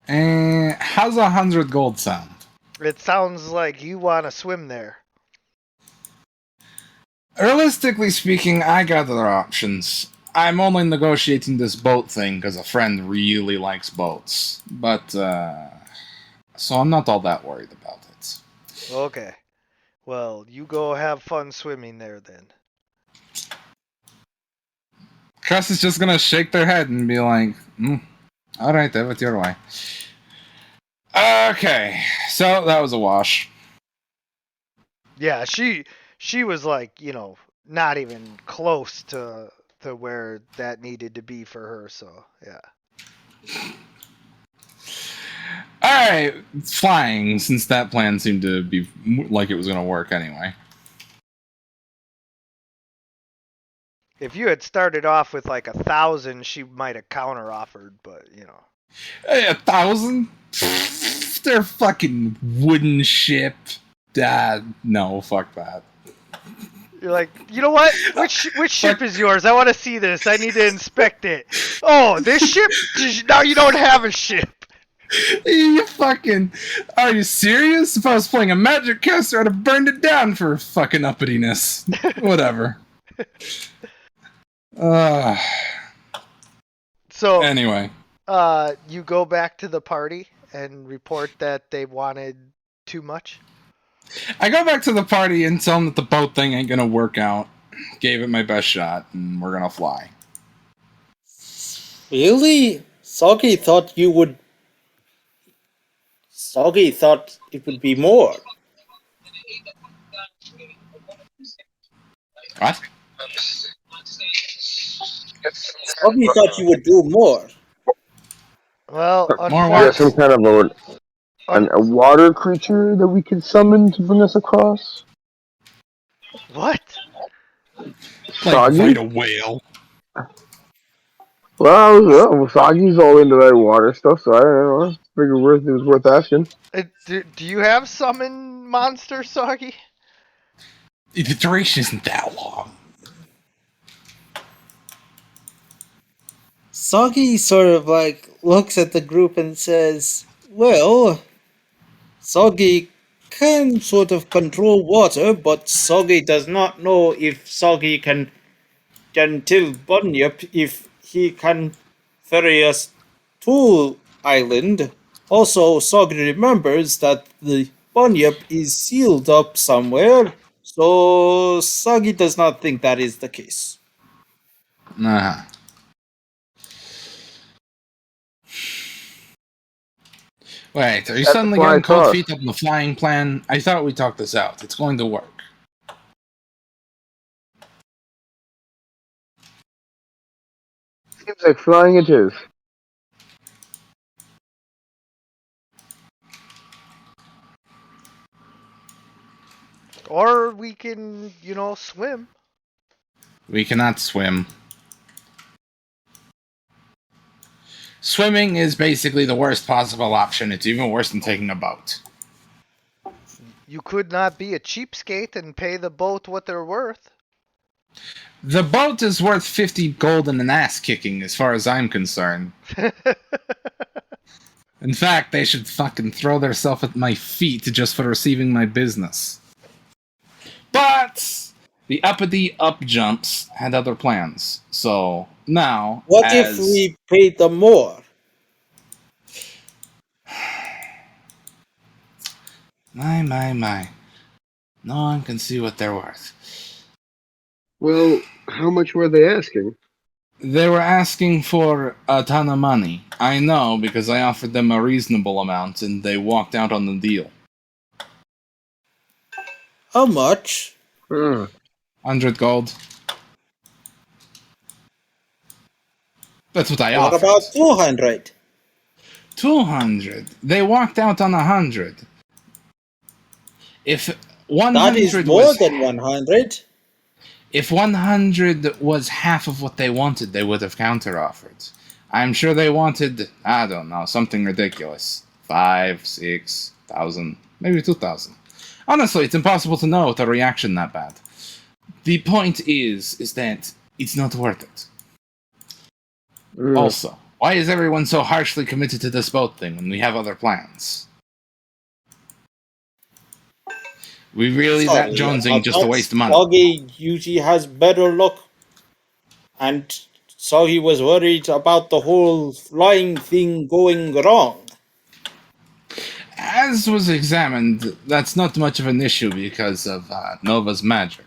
How's 100 gold sound?
It sounds like you want to swim there.
Realistically speaking, I got other options. I'm only negotiating this boat thing because a friend really likes boats. But, so I'm not all that worried about it.
Okay. Well, you go have fun swimming there then.
Crest is just gonna shake their head and be like, all right, have it your way. Okay, so that was a wash.
Yeah, she was like, not even close to where that needed to be for her. So yeah.
All right, flying, since that plan seemed to be like it was gonna work anyway.
If you had started off with like 1,000, she might have counter offered, but
Hey, 1,000? They're fucking wooden ship. No, fuck that.
You're like, you know what? Which ship is yours? I want to see this. I need to inspect it. Oh, this ship? Now you don't have a ship.
You fucking... Are you serious? If I was playing a magic caster, I'd have burned it down for fucking uppityness. Whatever.
So
Anyway.
you go back to the party and report that they wanted too much?
I go back to the party and tell them that the boat thing ain't gonna work out. Gave it my best shot, and we're gonna fly.
Really? Soggy thought it would be more.
What?
Soggy thought you would do more.
Well,
Yeah, some kind of a water creature that we could summon to bring us across.
What?
Like
Soggy?
fight a whale.
Well, Soggy's all into that water stuff, so I don't know. Figured it was worth asking.
Do you have summon monster, Soggy?
The duration isn't that long.
Soggy sort of looks at the group and says, well, Soggy can sort of control water, but Soggy does not know if Soggy can tell Bunyip if he can ferry us to island. Also, Soggy remembers that the Bunyip is sealed up somewhere, so Soggy does not think that is the case.
Uh-huh. Wait, are you
That's
suddenly
the
getting
flying
cold
car.
feet on the flying plan? I thought we talked this out. It's going to work.
Seems like flying it is.
Or we can, swim.
We cannot swim. Swimming is basically the worst possible option. It's even worse than taking a boat.
You could not be a cheapskate and pay the boat what they're worth.
The boat is worth 50 gold and an ass kicking, as far as I'm concerned. In fact, they should fucking throw themselves at my feet just for receiving my business. But the uppity up jumps had other plans. So now,
What if we paid them more?
My. No one can see what they're worth.
Well, how much were they asking?
They were asking for a ton of money. I know, because I offered them a reasonable amount, and they walked out on the deal.
How much?
100 gold. That's what I
What
offered.
about 200?
200. They walked out on 100. If 100
That is more
was,
than 100.
if 100 was half of what they wanted, they would have counteroffered. I'm sure they wanted, I don't know, something ridiculous. 5, 6,000, maybe 2,000. Honestly, it's impossible to know with a reaction that bad. The point is that it's not worth it. Also, why is everyone so harshly committed to this boat thing when we have other plans? We really that jonesing just to waste money?
Soggy usually has better luck. And Soggy was worried about the whole flying thing going wrong.
As was examined, that's not much of an issue because of Nova's magic.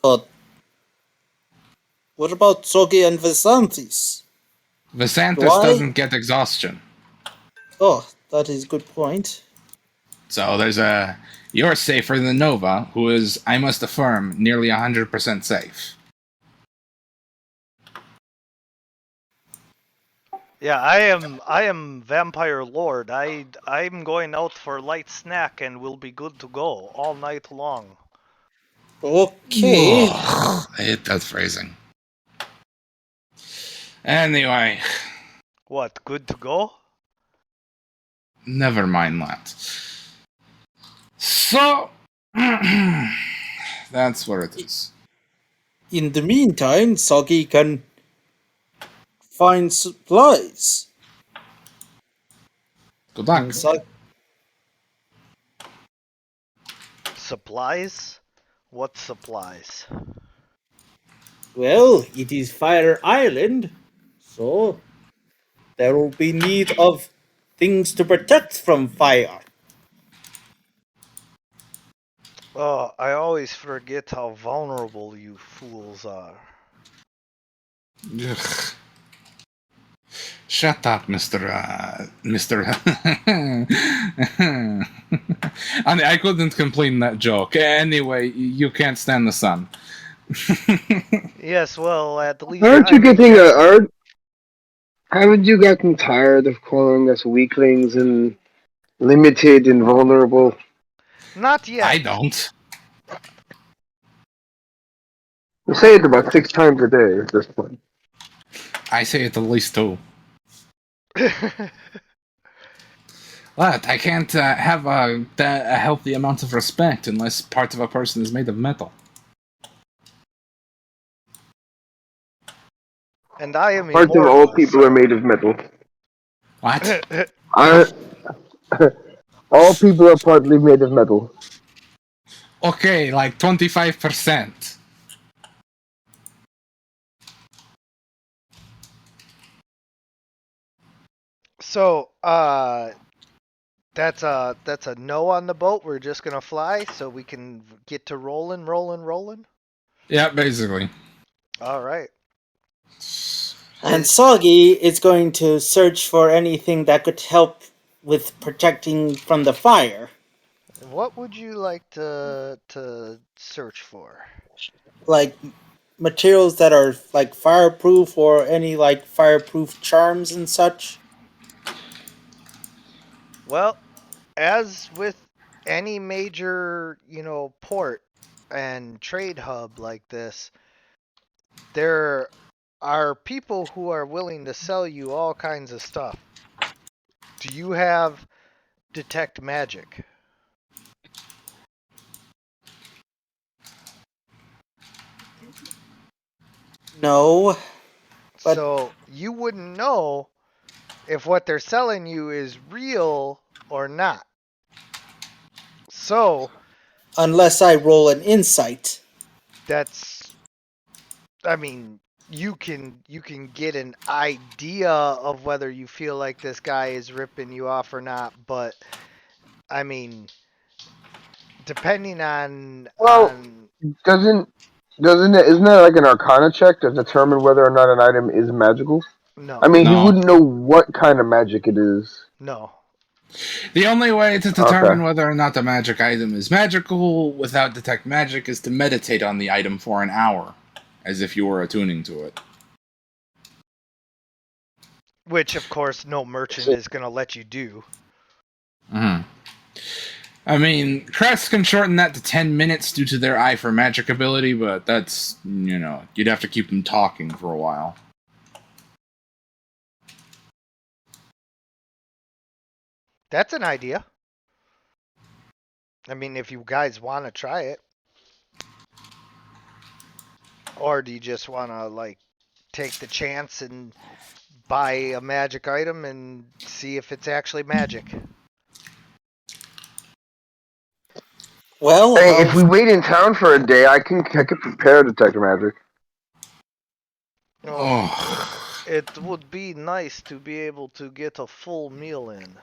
But what about Sogi and Visantis?
Visantis
Why?
doesn't get exhaustion.
Oh, that is a good point.
So there's a... You're safer than Nova, who is, I must affirm, nearly 100% safe.
Yeah, I am Vampire Lord. I'm going out for light snack and will be good to go all night long.
Okay.
I hate that phrasing. Anyway,
What, good to go?
never mind that. So, that's what it is.
In the meantime, Sogi can find supplies.
Good luck.
And Sog-
Supplies? What supplies?
well, it is Fire Island, so there will be need of things to protect from fire.
Oh, I always forget how vulnerable you fools are.
Ugh. Shut up, Mr. I couldn't complete that joke. Anyway, you can't stand the sun.
Yes, well, at least
Aren't you
I'm
getting haven't you gotten tired of calling us weaklings and limited and vulnerable?
not yet.
I don't.
You say it about 6 times a day at this point.
I say it at least 2. But I can't have a healthy amount of respect unless part of a person is made of metal.
And I am
Parts of
immortal.
all people are made of metal.
What?
All people are partly made of metal.
Okay, like 25%.
So, that's a no on the boat. We're just gonna fly so we can get to rolling.
Yeah, basically.
All right.
And Sogi is going to search for anything that could help with protecting from the fire.
What would you like to search for?
Like materials that are like fireproof or any like fireproof charms and such.
Well, as with any major, port and trade hub like this, there are people who are willing to sell you all kinds of stuff. Do you have detect magic?
No. But-
So you wouldn't know if what they're selling you is real or not. So
Unless I roll an insight.
you can get an idea of whether you feel like this guy is ripping you off or not, but I mean, depending on
Well,
on
isn't that like an arcana check to determine whether or not an item is magical?
no,
I mean, he
No.
wouldn't know what kind of magic it is.
no.
The only way to determine
Okay.
whether or not the magic item is magical without detect magic is to meditate on the item for an hour, as if you were attuning to it.
Which of course no merchant is gonna let you do.
Mm-hmm. I mean, crests can shorten that to 10 minutes due to their eye for magic ability, but that's, you'd have to keep them talking for a while.
That's an idea. I mean, if you guys want to try it. Or do you just want to, like, take the chance and buy a magic item and see if it's actually magic?
Well,
Hey, if we wait in town for a day, I could prepare detect magic.
Oh.
It would be nice to be able to get a full meal in.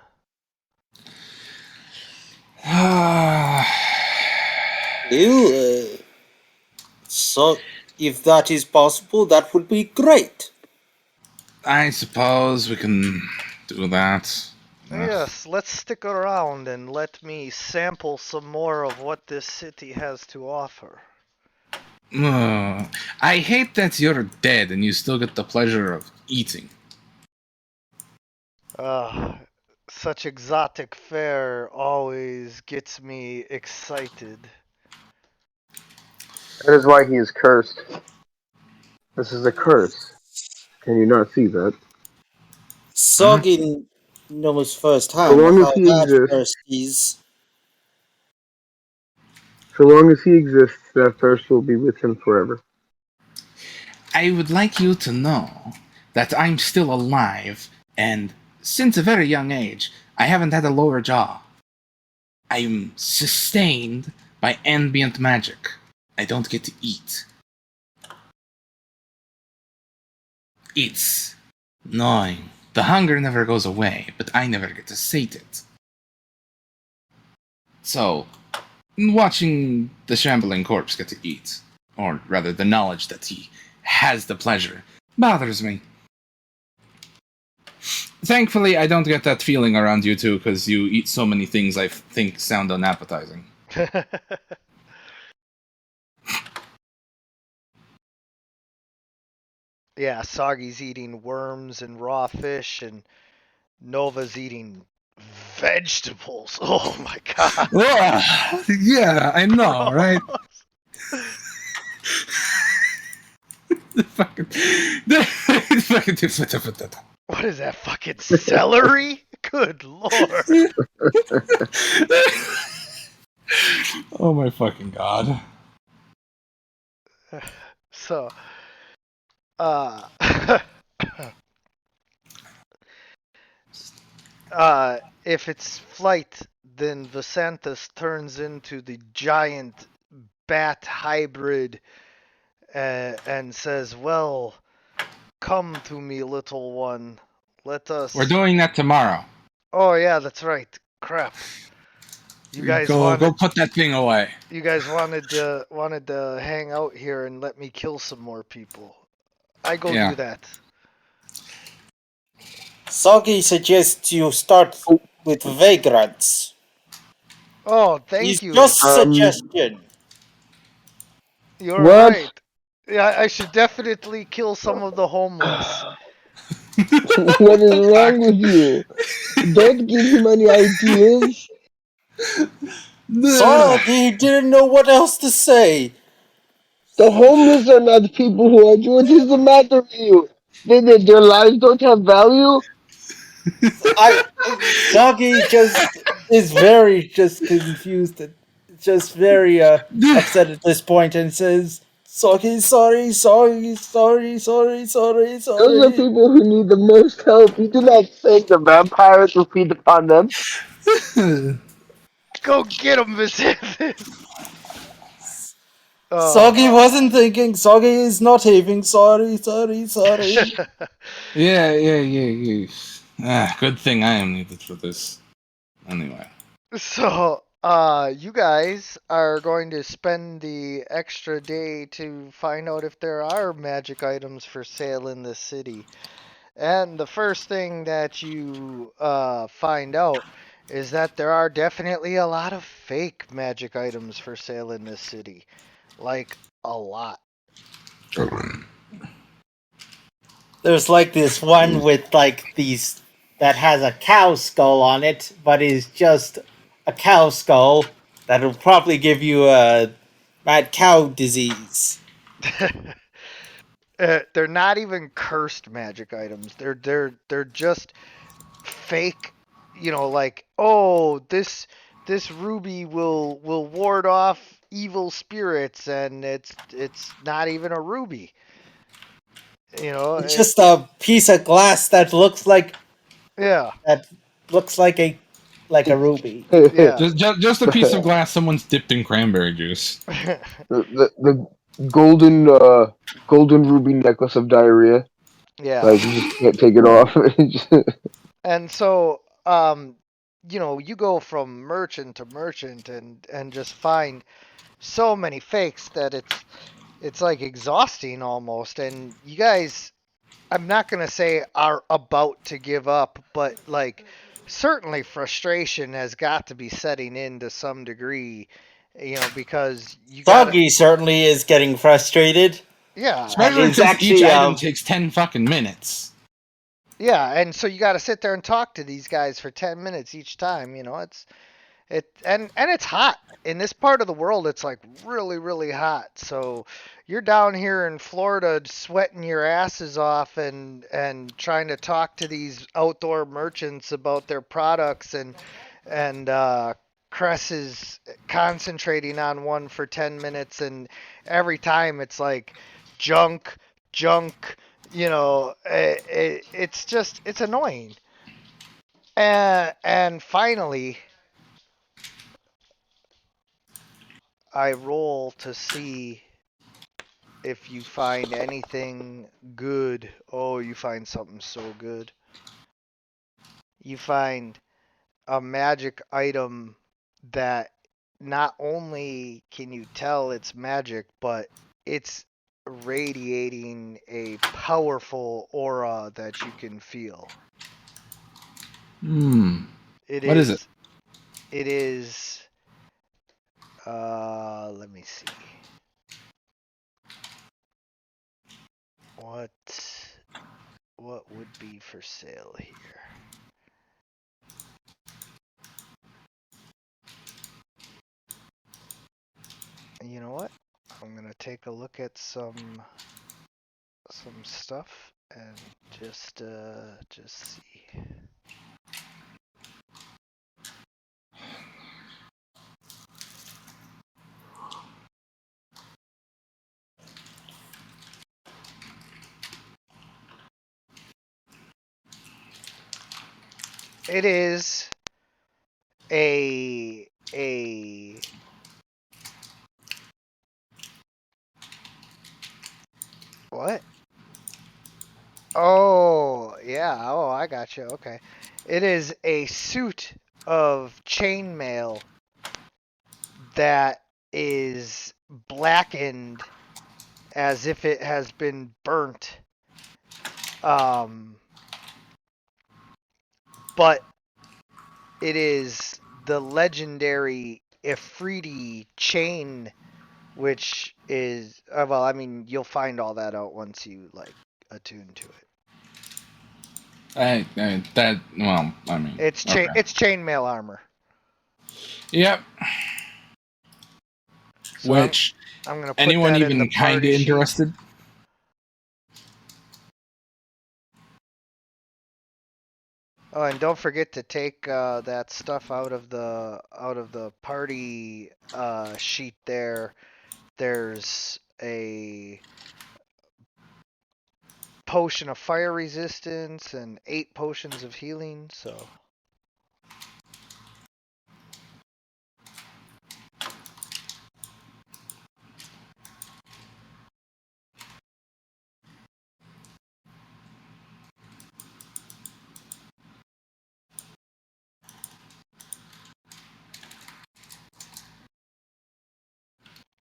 So, if that is possible, that would be great.
I suppose we can do that.
Yes, let's stick around and let me sample some more of what this city has to offer.
I hate that you're dead and you still get the pleasure of eating.
Such exotic fare always gets me excited.
That is why he is cursed. This is a curse. Can you not see that?
Soggy knows
So
firsthand
long as
how
he
that
exists,
first is.
so long as he exists, that thirst will be with him forever.
I would like you to know that I'm still alive, and since a very young age, I haven't had a lower jaw. I'm sustained by ambient magic. I don't get to eat. It's gnawing. The hunger never goes away, but I never get to sate it. So, watching the shambling corpse get to eat, or rather the knowledge that he has the pleasure, bothers me. Thankfully, I don't get that feeling around you two, because you eat so many things I think sound unappetizing.
Yeah, Soggy's eating worms and raw fish, and Nova's eating vegetables. Oh my god.
Yeah, I know, right? Fucking.
What is that, fucking celery? Good lord.
Oh my fucking god.
So, if it's flight, then Vasanthus turns into the giant bat hybrid and says, "Well, come to me, little one. Let us."
We're doing that tomorrow.
Oh yeah, that's right. Crap. You guys
go put that thing away.
You guys wanted to hang out here and let me kill some more people. I go
Yeah.
do that.
Soggy suggests you start with vagrants.
Oh, thank
It's
you.
just suggestion.
You're
What?
right. Yeah, I should definitely kill some of the homeless.
What is wrong with you? Don't give him any ideas.
Soggy didn't know what else to say.
The homeless are not people who are. What is the matter with you? Their lives don't have value.
Soggy just is very just confused and just very upset at this point and says, Soggy, sorry.
Those are people who need the most help. You do not think the vampires will feed upon them.
Go get him, Vasanthus.
Soggy wasn't thinking. Soggy is not having. Sorry.
Yeah. Good thing I am needed for this. Anyway.
So, you guys are going to spend the extra day to find out if there are magic items for sale in the city. And the first thing that you find out is that there are definitely a lot of fake magic items for sale in this city. Like, a lot.
There's like this one with like these that has a cow skull on it, but is just a cow skull that'll probably give you a mad cow disease.
They're not even cursed magic items. They're just fake. You know, like, oh, this ruby will ward off evil spirits, and it's not even a ruby. You know,
It's just a piece of glass that looks like
yeah,
a ruby.
yeah.
Just a piece of glass someone's dipped in cranberry juice.
The golden ruby necklace of diarrhea.
Yeah.
Like you just can't take it off.
And so, you know, you go from merchant to merchant and just find so many fakes that it's like exhausting almost. And you guys, I'm not gonna say are about to give up, but like certainly frustration has got to be setting in to some degree, because you gotta,
Soggy certainly is getting frustrated.
yeah,
Especially
It's
because each
actually,
item takes 10 fucking minutes.
yeah, and so you gotta sit there and talk to these guys for 10 minutes each time. And it's hot in this part of the world. It's like really, really hot. So you're down here in Florida sweating your asses off and trying to talk to these outdoor merchants about their products, and Cress is concentrating on one for 10 minutes, and every time it's like junk, junk. It's annoying. And finally, I roll to see if you find anything good. Oh, you find something so good. You find a magic item that not only can you tell it's magic, but it's radiating a powerful aura that you can feel. It
What is it?
It is. Let me see. What would be for sale here? You know what? I'm gonna take a look at some stuff and just see. It is a what? Oh, yeah. Oh, I got you. Okay. It is a suit of chainmail that is blackened as if it has been burnt. But it is the legendary Ifriti chain, which is well, I mean, you'll find all that out once you like attune to it.
I mean,
It's
okay.
it's chainmail armor.
Yep.
So
Which
I'm gonna put
anyone
that in the
even kind of
party sheet.
interested?
Oh, and don't forget to take that stuff out of the party sheet there. There's a potion of fire resistance and 8 potions of healing, so.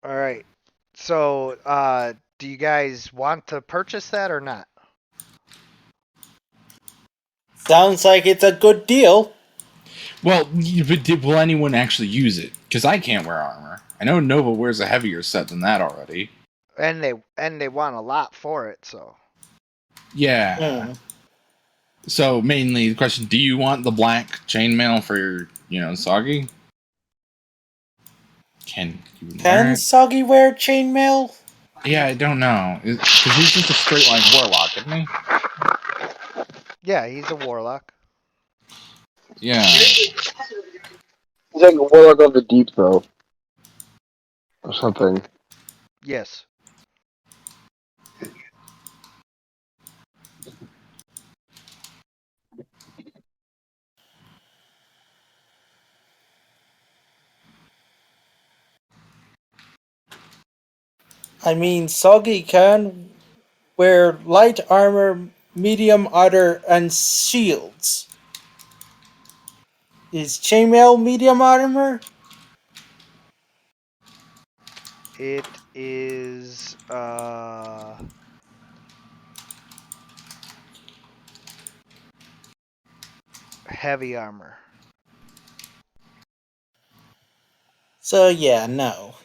All right. So, do you guys want to purchase that or not?
Sounds like it's a good deal.
Well, but will anyone actually use it? Because I can't wear armor. I know Nova wears a heavier set than that already.
And they want a lot for it, so.
Yeah. So mainly the question: do you want the black chainmail for your, Soggy? Can you wear
Can
it?
Soggy wear chainmail?
Yeah, I don't know. Because he's just a straight line warlock, isn't he?
Yeah, he's a warlock.
Yeah.
He's like a warlock of the deep, though, or something.
Yes.
I mean, Soggy can wear light armor, medium armor, and shields. Is chainmail medium armor?
It is heavy armor.
So yeah, no.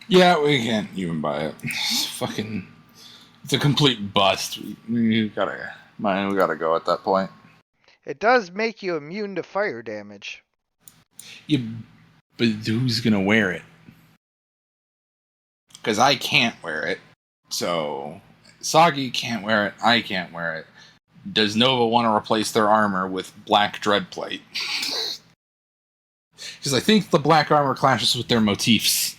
Yeah, we can't even buy it. It's a complete bust. We gotta go at that point.
It does make you immune to fire damage.
Yeah, but who's gonna wear it? Because I can't wear it. So Soggy can't wear it. I can't wear it. Does Nova want to replace their armor with black dreadplate? Because I think the black armor clashes with their motifs.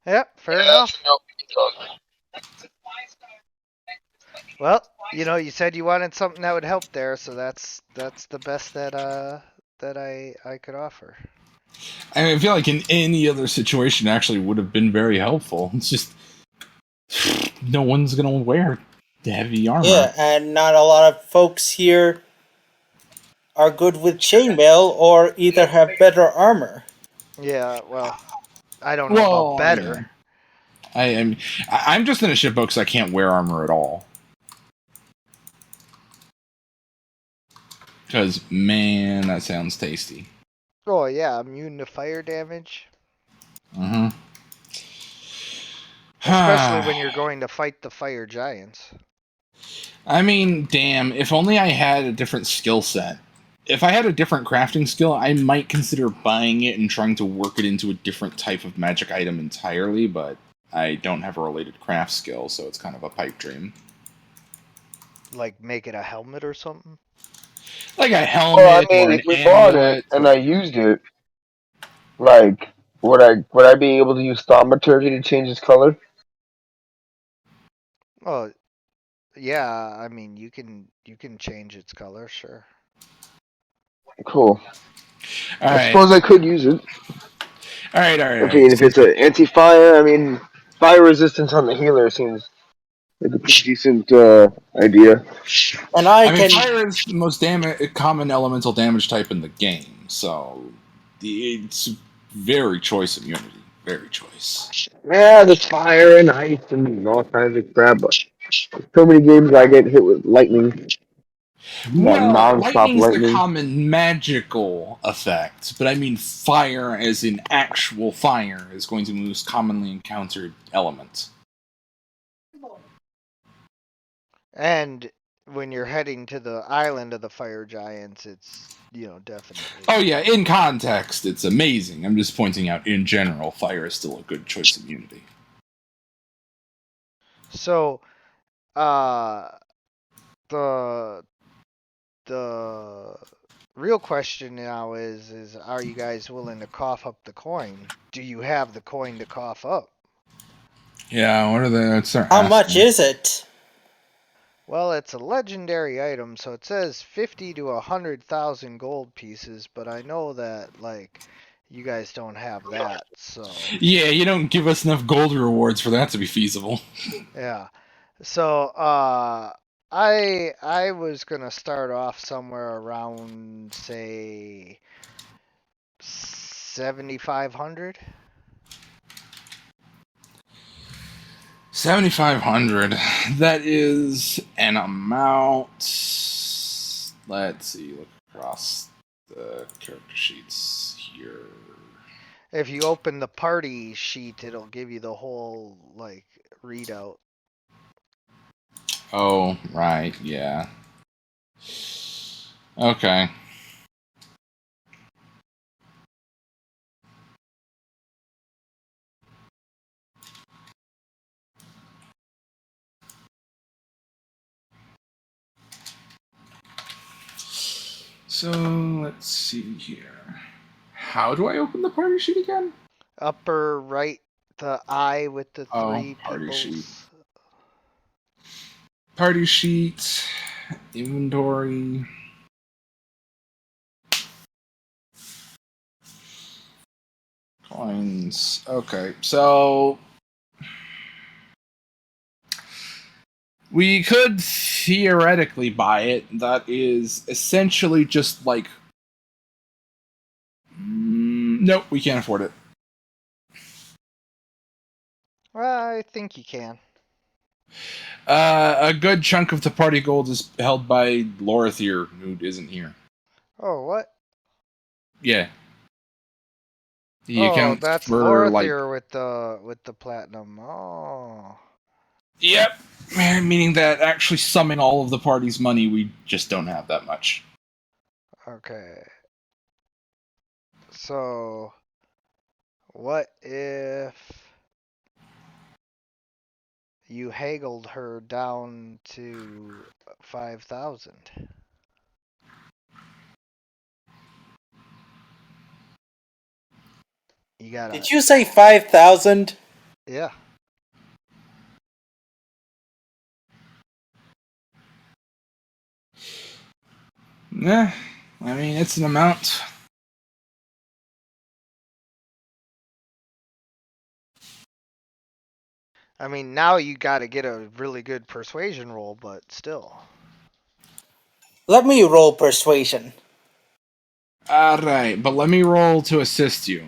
Yep, fair enough. Well, you said you wanted something that would help there, so that's the best that I could offer.
I mean, I feel like in any other situation, it actually would have been very helpful. It's just no one's gonna wear heavy armor.
Yeah, and not a lot of folks here are good with chainmail or either have better armor.
Yeah, well, I don't know about better.
Yeah. I'm just in a shitboat because I can't wear armor at all. Because, man, that sounds tasty.
Oh yeah, immune to fire damage.
Mm-hmm.
Especially when you're going to fight the fire giants.
I mean, damn, if only I had a different skill set. If I had a different crafting skill, I might consider buying it and trying to work it into a different type of magic item entirely, but I don't have a related craft skill, so it's kind of a pipe dream.
Like make it a helmet or something?
Like a helmet.
Well, I mean,
or
if
an
we bought
amulet,
it and I used it, like, would I be able to use thaumaturgy to change its color?
Oh, yeah. I mean, you can change its color, sure.
Cool.
All
I
right.
suppose I could use it.
All right.
I mean, if it's an anti-fire, I mean, fire resistance on the healer seems like a pretty decent idea.
And
I mean, fire is the most common elemental damage type in the game, so it's very choice immunity. Very choice.
Yeah, there's fire and ice and all kinds of crap, but so many games I get hit with lightning.
No,
Non-stop
lightning's the
lightning.
common magical effect, but I mean fire as in actual fire is going to be the most commonly encountered element.
And when you're heading to the island of the fire giants, it's, definitely.
Oh yeah, in context, it's amazing. I'm just pointing out, in general, fire is still a good choice of immunity.
So, the real question now is are you guys willing to cough up the coin? Do you have the coin to cough up?
Yeah, what are the...
How much is it?
Well, it's a legendary item, so it says 50 to 100,000 gold pieces, but I know that, you guys don't have that, so...
Yeah, you don't give us enough gold rewards for that to be feasible.
Yeah. So, I was gonna start off somewhere around, say, 7,500.
7,500. That is an amount. Let's see. Look across the character sheets here.
If you open the party sheet, it'll give you the whole, readout.
Oh, right. Yeah. Okay. So, let's see here. How do I open the party sheet again?
Upper right, the eye with the three
party
peoples.
sheet. Party sheet, inventory. Coins. Okay, so we could theoretically buy it. That is essentially just like Nope, we can't afford it.
I think you can.
A good chunk of the party gold is held by Lorithir, who isn't here.
Oh, what?
Yeah. He
Oh,
accounts
that's
for like.
Lorithir with the platinum. Oh.
Yep. Meaning that actually summing all of the party's money, we just don't have that much.
Okay. So, what if you haggled her down to 5,000? You gotta.
Did you say 5,000?
Yeah.
Yeah. I mean, it's an amount.
I mean, now you gotta get a really good persuasion roll, but still.
Let me roll persuasion.
Alright, but let me roll to assist you.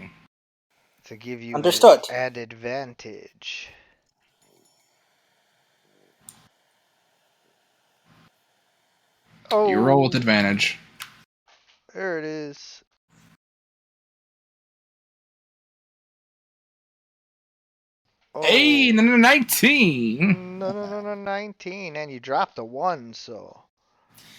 To give you
Understood.
an advantage. Oh,
You roll with advantage.
there it is. Oh.
Hey, 19!
No, 19, and you dropped a 1, so.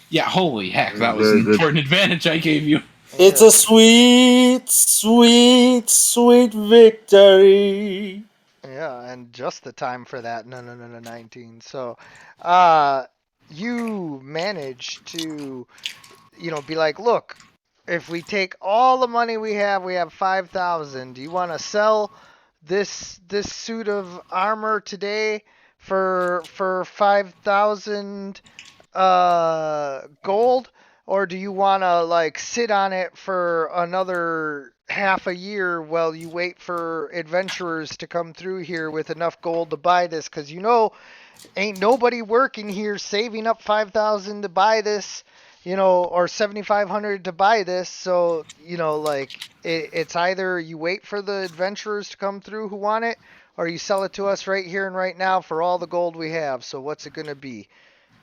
Yeah, holy heck, that was
Very
an
good.
important advantage I gave you.
It's a sweet, sweet, sweet victory.
Yeah, and just the time for that. No, 19. So, you managed to, be like, look, if we take all the money we have 5,000. Do you want to sell this suit of armor today for 5,000 gold, or do you want to like sit on it for another half a year while you wait for adventurers to come through here with enough gold to buy this? Because ain't nobody working here saving up 5,000 to buy this, or 7,500 to buy this. So like it's either you wait for the adventurers to come through who want it, or you sell it to us right here and right now for all the gold we have. So what's it gonna be?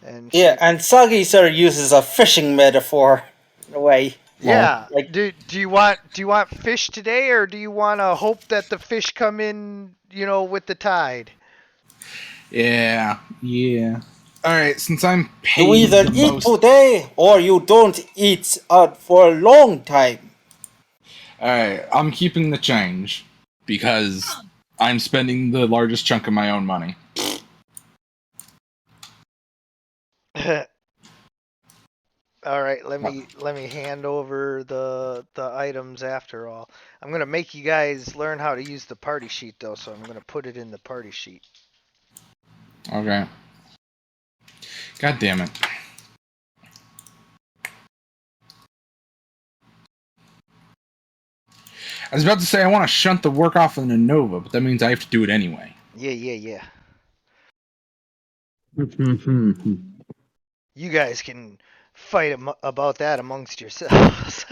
And
Yeah, and Sagi sir uses a fishing metaphor in a way.
yeah.
Like-
Do you want fish today, or do you want to hope that the fish come in, with the tide?
Yeah. Alright, since I'm paid
You either
the
eat
most...
today or you don't eat for a long time.
Alright, I'm keeping the change. Because I'm spending the largest chunk of my own money.
All right, let me hand over the items after all. I'm gonna make you guys learn how to use the party sheet though, so I'm gonna put it in the party sheet.
Okay. God damn it. I was about to say I want to shunt the work off of the Nova, but that means I have to do it anyway.
Yeah. You guys can fight about that amongst yourselves.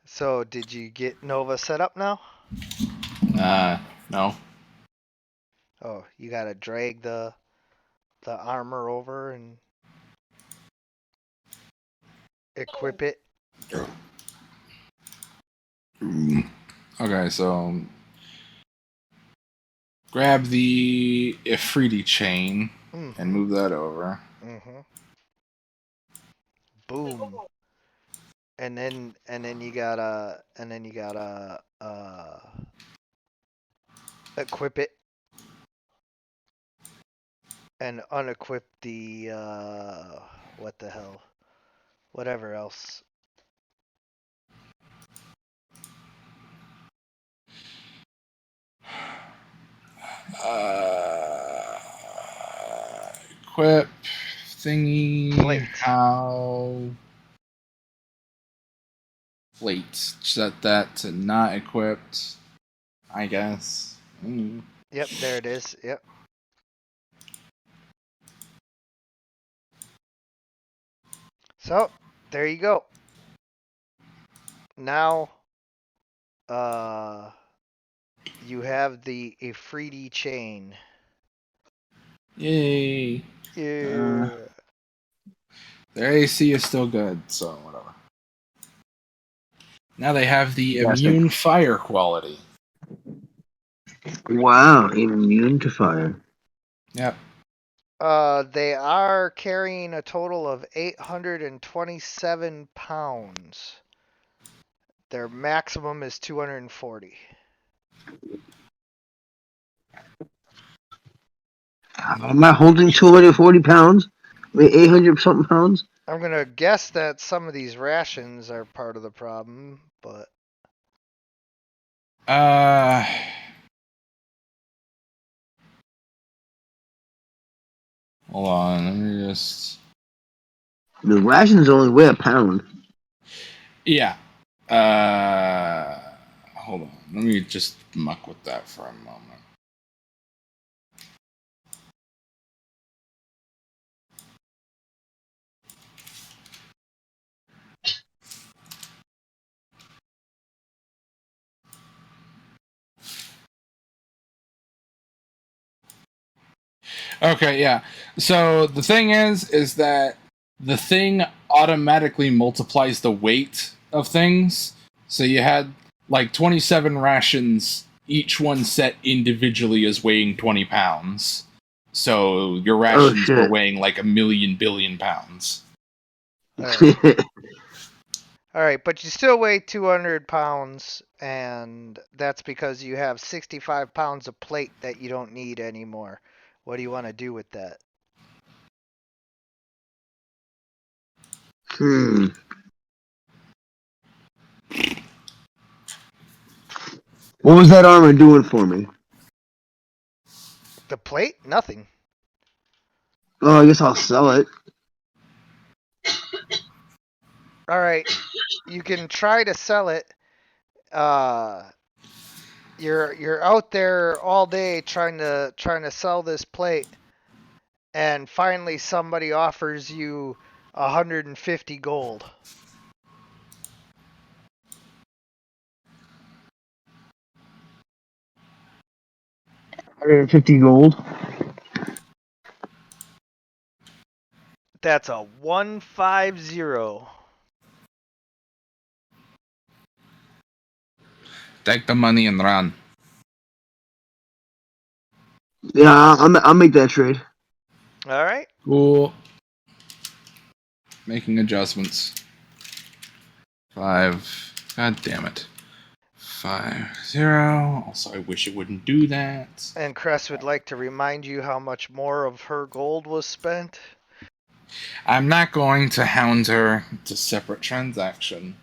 So, did you get Nova set up now?
No.
Oh, you gotta drag the armor over and equip it.
Okay, so grab the Ifriti chain and move that over.
Mm-hmm. Boom. And then you gotta equip it and unequip the what the hell? Whatever else.
Equip thingy.
Plate.
How? Plate. Set that to not equipped. I guess.
Yep, there it is. Yep. So, there you go. Now, you have the Ifriti chain.
Yay.
Yeah.
Their AC is still good, so whatever. Now they have the
Fantastic.
immune fire quality.
Wow, immune to fire.
Yep.
They are carrying a total of 827 pounds. Their maximum is 240.
Am I holding 240 pounds? I mean, 800 something pounds?
I'm gonna guess that some of these rations are part of the problem, but
Hold on, let me just.
The rations only weigh a pound.
Yeah. Hold on. Let me just muck with that for a moment. Okay, yeah. So the thing is that the thing automatically multiplies the weight of things. So you had like 27 rations, each one set individually as weighing 20 pounds. So your rations were
shit.
weighing like 1,000,000,000,000 pounds.
alright, but you still weigh 200 pounds, and that's because you have 65 pounds of plate that you don't need anymore. What do you want to do with that?
What was that armor doing for me?
The plate? Nothing.
Oh, I guess I'll sell it.
Alright, you can try to sell it. You're out there all day trying to sell this plate, and finally somebody offers you 150 gold.
$150 gold.
That's a 150.
Take the money and run.
Yeah, I'll make that trade.
All right.
Cool. Making adjustments. 5. God damn it. 50. Also, I wish it wouldn't do that.
And Cress would like to remind you how much more of her gold was spent.
I'm not going to hound her to separate transaction.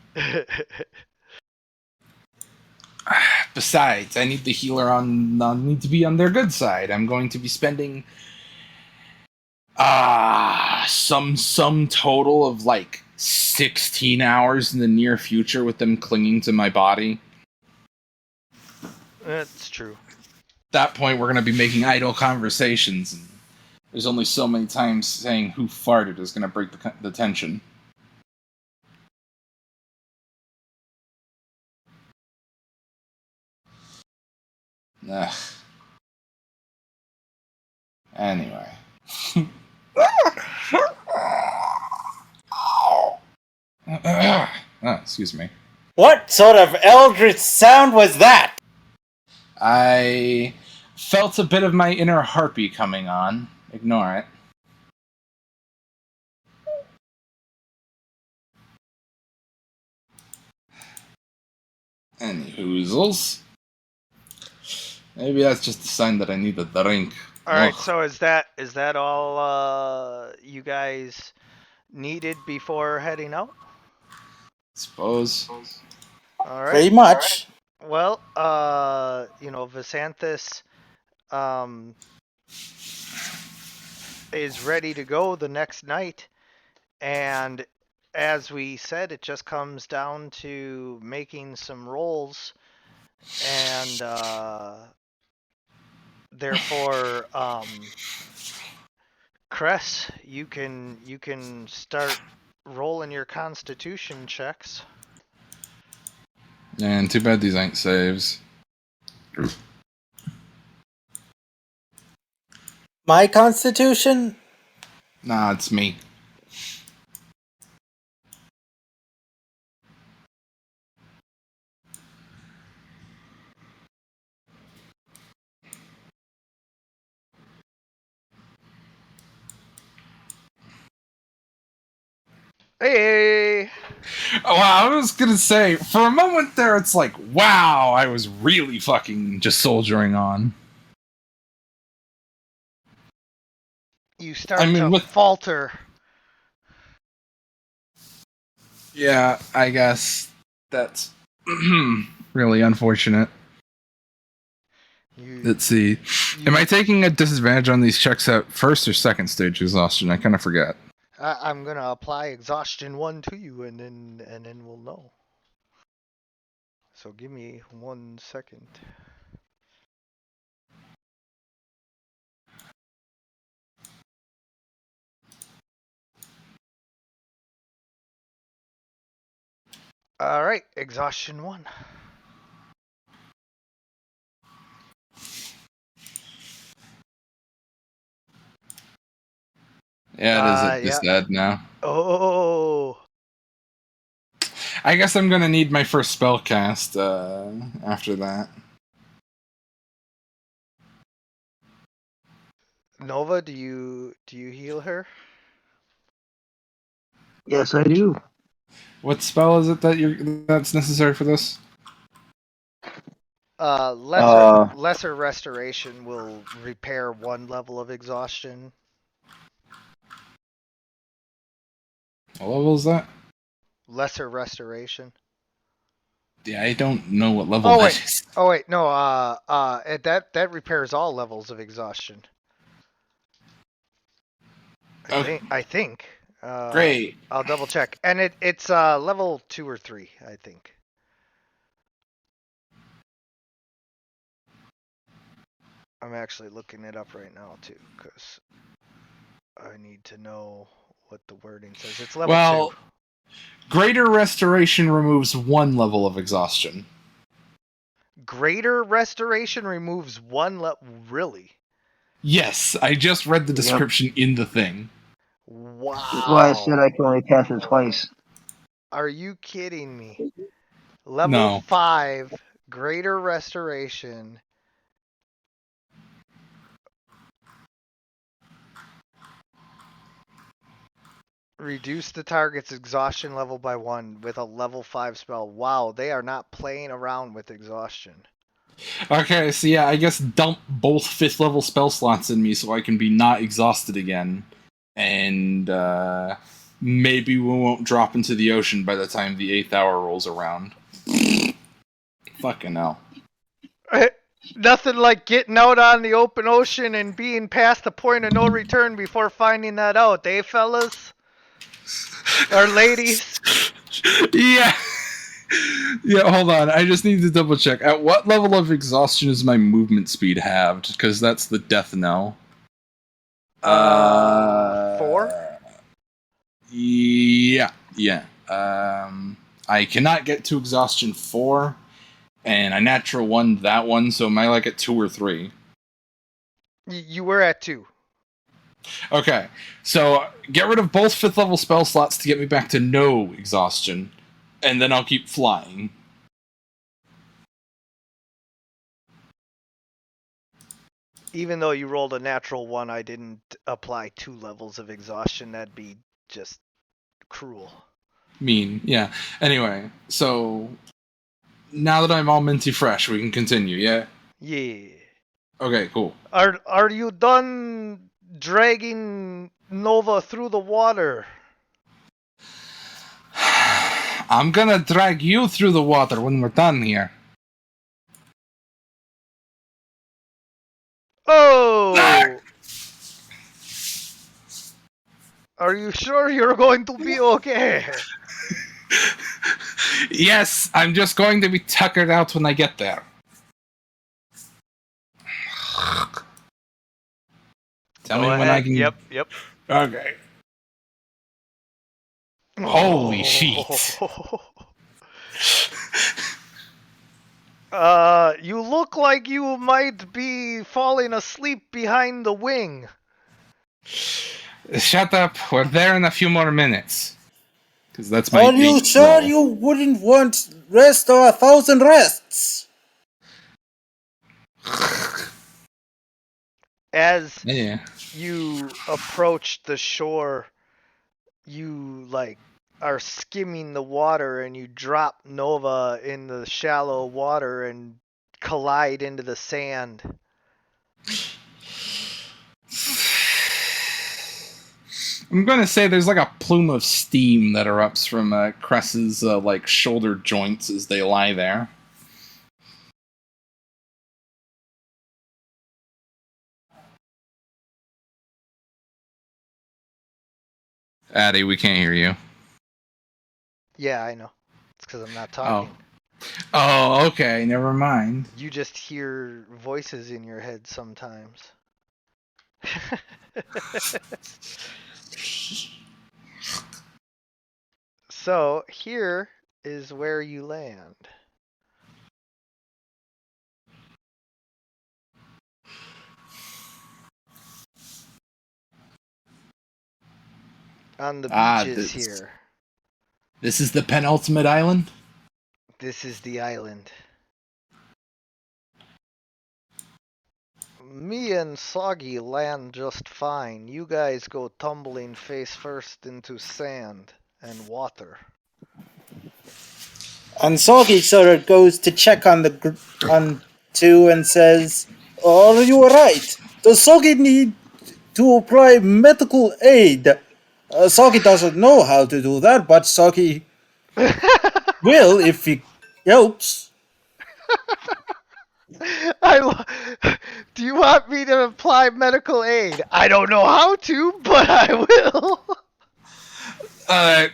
Besides, I need the healer need to be on their good side. I'm going to be spending some total of like 16 hours in the near future with them clinging to my body.
That's true.
At that point, we're going to be making idle conversations. And there's only so many times saying who farted is going to break the tension. Ugh. Anyway. Excuse me.
What sort of eldritch sound was that?
I felt a bit of my inner harpy coming on. Ignore it. Any hoozles. Maybe that's just a sign that I need a drink.
All right,
Ugh.
so is that all you guys needed before heading out?
Suppose.
All right.
Pretty much.
Well, Visanthus is ready to go the next night, and as we said, it just comes down to making some rolls, and therefore, Cress, you can start rolling your Constitution checks.
And too bad these ain't saves.
My constitution?
Nah, it's me.
Hey!
Oh, wow, I was gonna say, for a moment there, it's like, wow, I was really fucking just soldiering on.
You start to falter.
Yeah, I guess that's really unfortunate. Let's see. Am I taking a disadvantage on these checks at first or second stage exhaustion? I kind of forget.
I'm gonna apply exhaustion 1 to you, and then we'll know. So give me 1 second. All right, exhaustion 1.
Yeah, it is just dead now.
Oh.
I guess I'm gonna need my first spell cast after that.
Nova, do you heal her?
Yes, I do.
What spell is it that's necessary for this?
Lesser restoration will repair 1 level of exhaustion.
What level is that?
Lesser restoration.
Yeah, I don't know what level that is.
Oh wait, no. That repairs all levels of exhaustion. I think.
Great.
I'll double check, and it's level 2 or 3, I think. I'm actually looking it up right now too, because I need to know what the wording says. It's level 2.
Greater Restoration removes 1 level of exhaustion.
Greater Restoration removes 1 level. Really?
Yes, I just read the description in the thing.
Wow.
That's why I said I can only cast it twice.
Are you kidding me? Level 5, Greater Restoration. Reduce the target's exhaustion level by 1 with a level 5 spell. Wow, they are not playing around with exhaustion.
Okay, so yeah, I guess dump both 5th level spell slots in me so I can be not exhausted again. And maybe we won't drop into the ocean by the time the 8th hour rolls around. Fucking hell.
Nothing like getting out on the open ocean and being past the point of no return before finding that out, eh, fellas? Or ladies?
Yeah. Yeah, hold on. I just need to double check. At what level of exhaustion is my movement speed halved? Because that's the death knell.
4?
Yeah. I cannot get to exhaustion 4, and I natural 1 that one, so am I like at 2 or 3?
You were at 2.
Okay, so get rid of both 5th level spell slots to get me back to no exhaustion, and then I'll keep flying.
Even though you rolled a natural 1, I didn't apply 2 levels of exhaustion. That'd be just cruel.
Mean, yeah. Anyway, so now that I'm all minty fresh, we can continue, yeah?
Yeah.
Okay, cool.
Are you done dragging Nova through the water?
I'm gonna drag you through the water when we're done here.
Oh! Are you sure you're going to be okay?
Yes, I'm just going to be tuckered out when I get there. Tell
Go
me when
ahead.
I can.
Yep.
Okay. Holy shit.
You look like you might be falling asleep behind the wing.
Shut up. We're there in a few more minutes. Because that's my.
Are you
eight
sure
roll.
you wouldn't want rest or 1,000 rests?
As
Yeah.
you approach the shore, you are skimming the water and you drop Nova in the shallow water and collide into the sand.
I'm gonna say there's like a plume of steam that erupts from Cress's shoulder joints as they lie there. Addy, we can't hear you.
Yeah, I know. It's because I'm not talking.
Oh, okay. Never mind.
You just hear voices in your head sometimes. So, here is where you land. On the beaches here.
This is the penultimate island?
This is the island. Me and Soggy land just fine. You guys go tumbling face first into sand and water.
And Soggy sort of goes to check on on two and says, "Are you alright? Does Soggy need to apply medical aid?" Soggy doesn't know how to do that, but Soggy will if he helps.
Do you want me to apply medical aid? I don't know how to, but I will.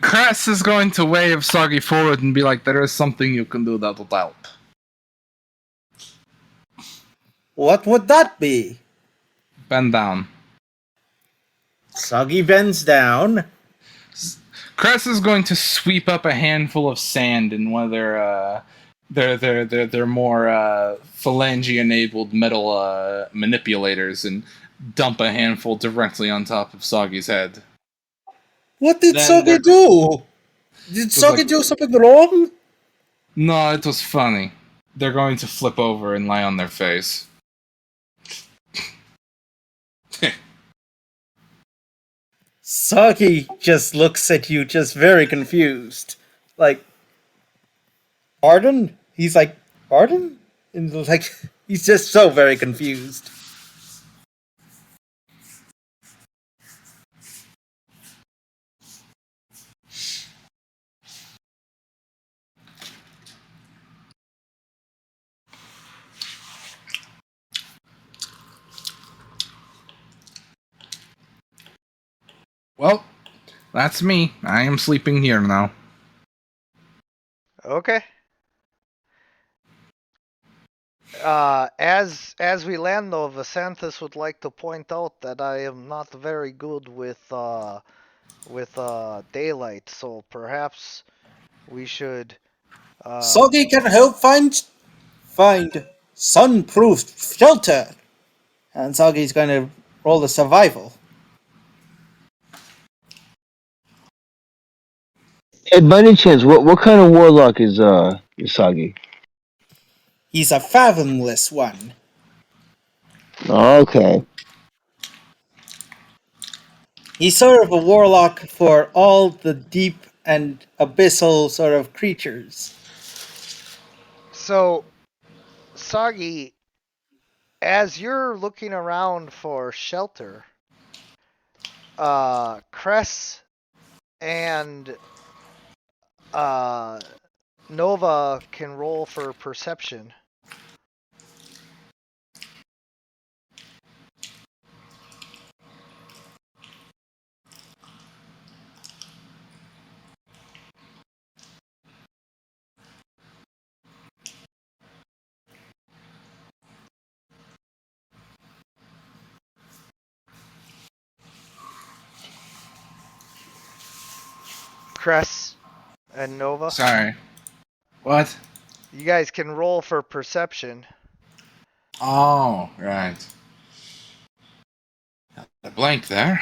Cress is going to wave Soggy forward and be like, there is something you can do that'll help.
What would that be?
Bend down.
Soggy bends down.
Cress is going to sweep up a handful of sand in one of their more phalange-enabled metal manipulators and dump a handful directly on top of Soggy's head.
What did
Then
Soggy
they're-
do? Did Soggy do something wrong?
No, it was funny. They're going to flip over and lie on their face.
Soggy just looks at you, just very confused. Like, pardon? He's like, pardon? And like, he's just so very confused.
Well, that's me. I am sleeping here now.
Okay. As we land though, Vasanthus would like to point out that I am not very good with daylight, so perhaps we should
Soggy can help find sun-proof shelter. And Soggy's gonna roll a survival.
And by any chance, what kind of warlock is Usagi?
He's a fathomless one.
Okay.
He's sort of a warlock for all the deep and abyssal sort of creatures.
So, Sagi, as you're looking around for shelter, Cress and Nova can roll for perception. Cress and Nova,
Sorry. What?
you guys can roll for perception.
Oh, right. A blank there.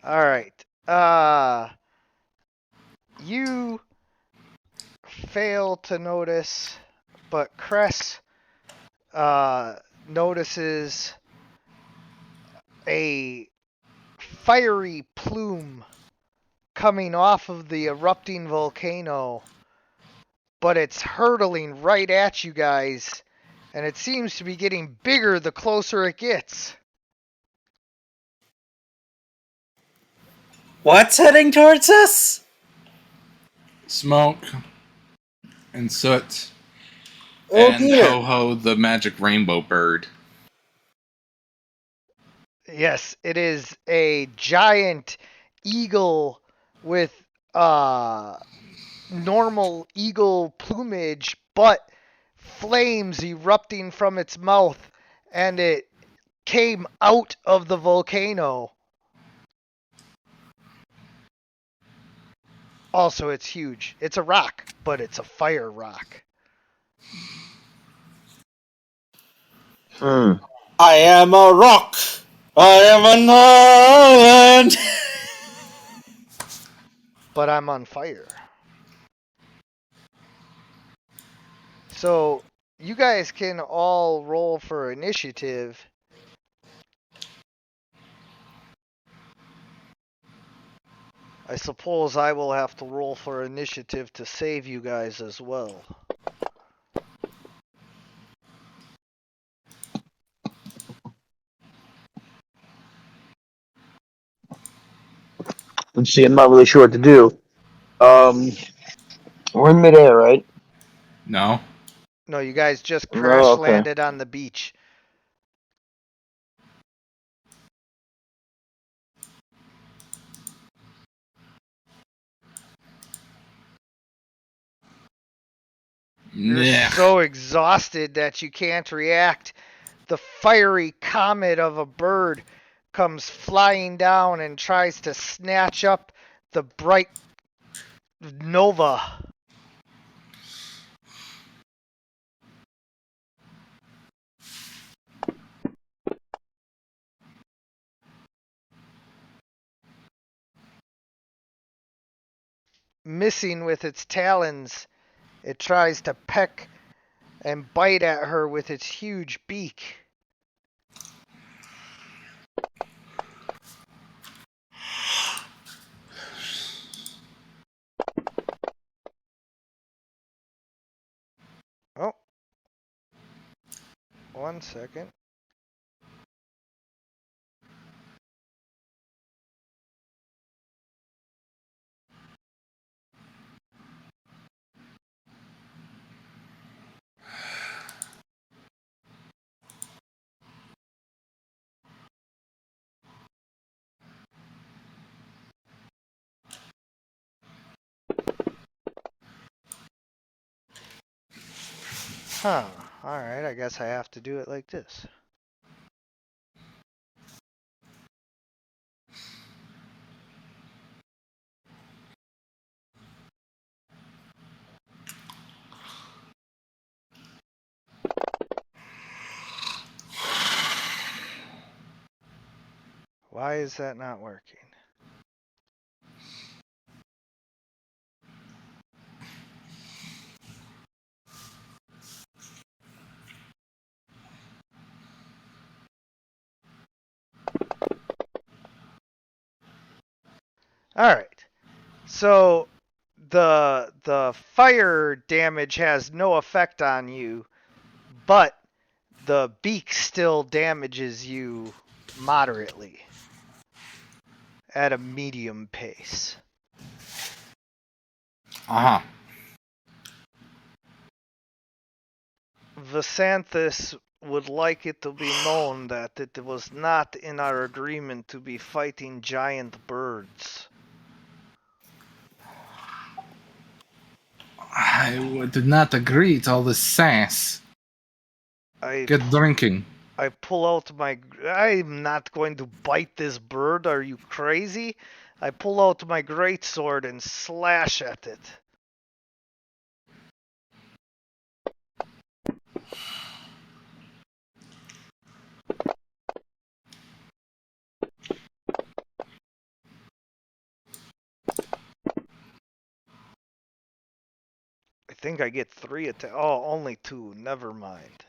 All right. You fail to notice, but Cress notices a fiery plume coming off of the erupting volcano, but it's hurtling right at you guys, and it seems to be getting bigger the closer it gets.
What's heading towards us?
Smoke and soot
Oh
and
dear.
Ho-Ho the magic rainbow bird.
Yes, it is a giant eagle with normal eagle plumage, but flames erupting from its mouth, and it came out of the volcano. Also, it's huge. It's a rock, but it's a fire rock.
Hmm.
I am a rock. I am an island.
But I'm on fire. So, you guys can all roll for initiative. I suppose I will have to roll for initiative to save you guys as well.
Let's see. I'm not really sure what to do. We're in midair, right?
No?
No, you guys just
Oh,
crash
okay.
landed on the beach. You're
Nah.
so exhausted that you can't react. The fiery comet of a bird comes flying down and tries to snatch up the bright Nova. Missing with its talons, it tries to peck and bite at her with its huge beak. Oh. 1 second. Huh. Alright, I guess I have to do it like this. Why is that not working? All right. So the fire damage has no effect on you, but the beak still damages you moderately at a medium pace.
Uh huh.
Vasanthus would like it to be known that it was not in our agreement to be fighting giant birds.
I did not agree to all this sass. Get drinking.
I pull out my. I'm not going to bite this bird. Are you crazy? I pull out my greatsword and slash at it. I think I get 3 attacks. Oh, only 2. Never mind.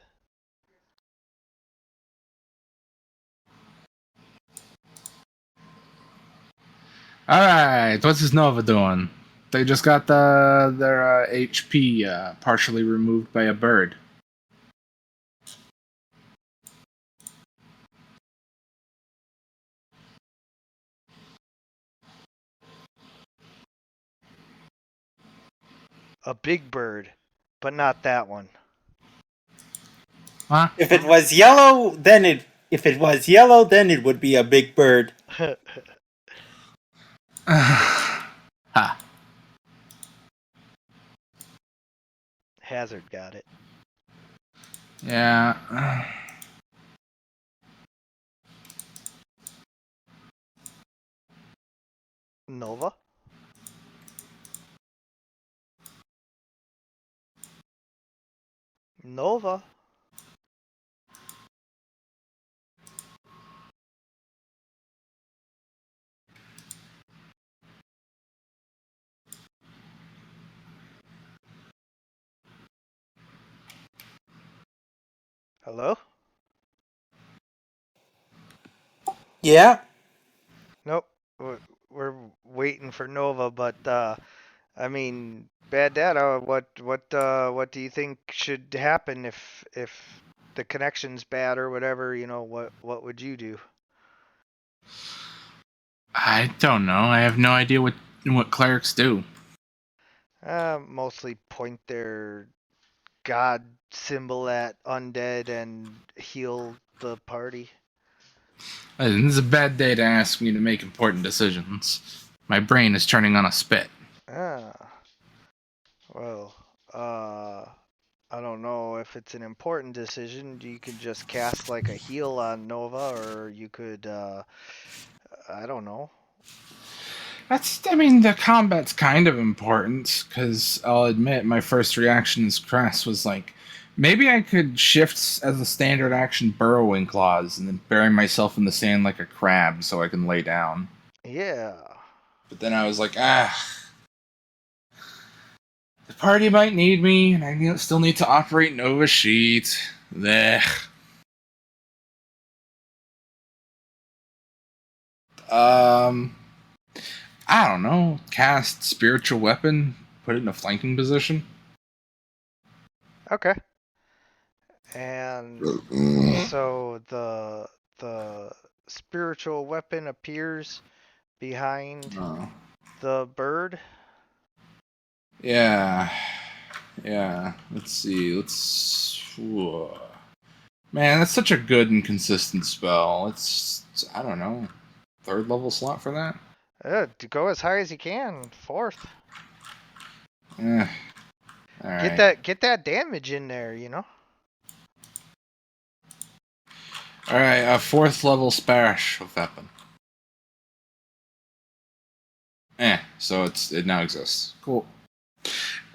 Alright, what's this Nova doing? They just got their HP partially removed by a bird.
A big bird, but not that one.
Huh?
If it was yellow, then it would be a big bird.
Ha.
Hazard got it.
Yeah.
Nova? Nova? Hello?
Yeah.
Nope. We're waiting for Nova, but I mean, Bad Data. What do you think should happen if the connection's bad or whatever? You know, what would you do?
I don't know. I have no idea what clerics do.
Mostly point their god symbol at undead and heal the party.
Listen, this is a bad day to ask me to make important decisions. My brain is turning on a spit.
Ah. Well, I don't know if it's an important decision. You could just cast like a heal on Nova, or you could, I don't know.
I mean, the combat's kind of important, because I'll admit my first reaction as Cress was like, maybe I could shift as a standard action Burrowing Claws and then bury myself in the sand like a crab so I can lay down.
Yeah.
But then I was like, the party might need me, and I still need to operate Nova Sheet. Blech. I don't know. Cast Spiritual Weapon, put it in a flanking position.
Okay. And so the spiritual weapon appears behind the bird.
Yeah. Let's see. Man, that's such a good and consistent spell. It's I don't know, 3rd level slot for that.
To go as high as you can. 4th.
All right.
Get that damage in there. You know.
All right. A 4th level special weapon. So it now exists. Cool.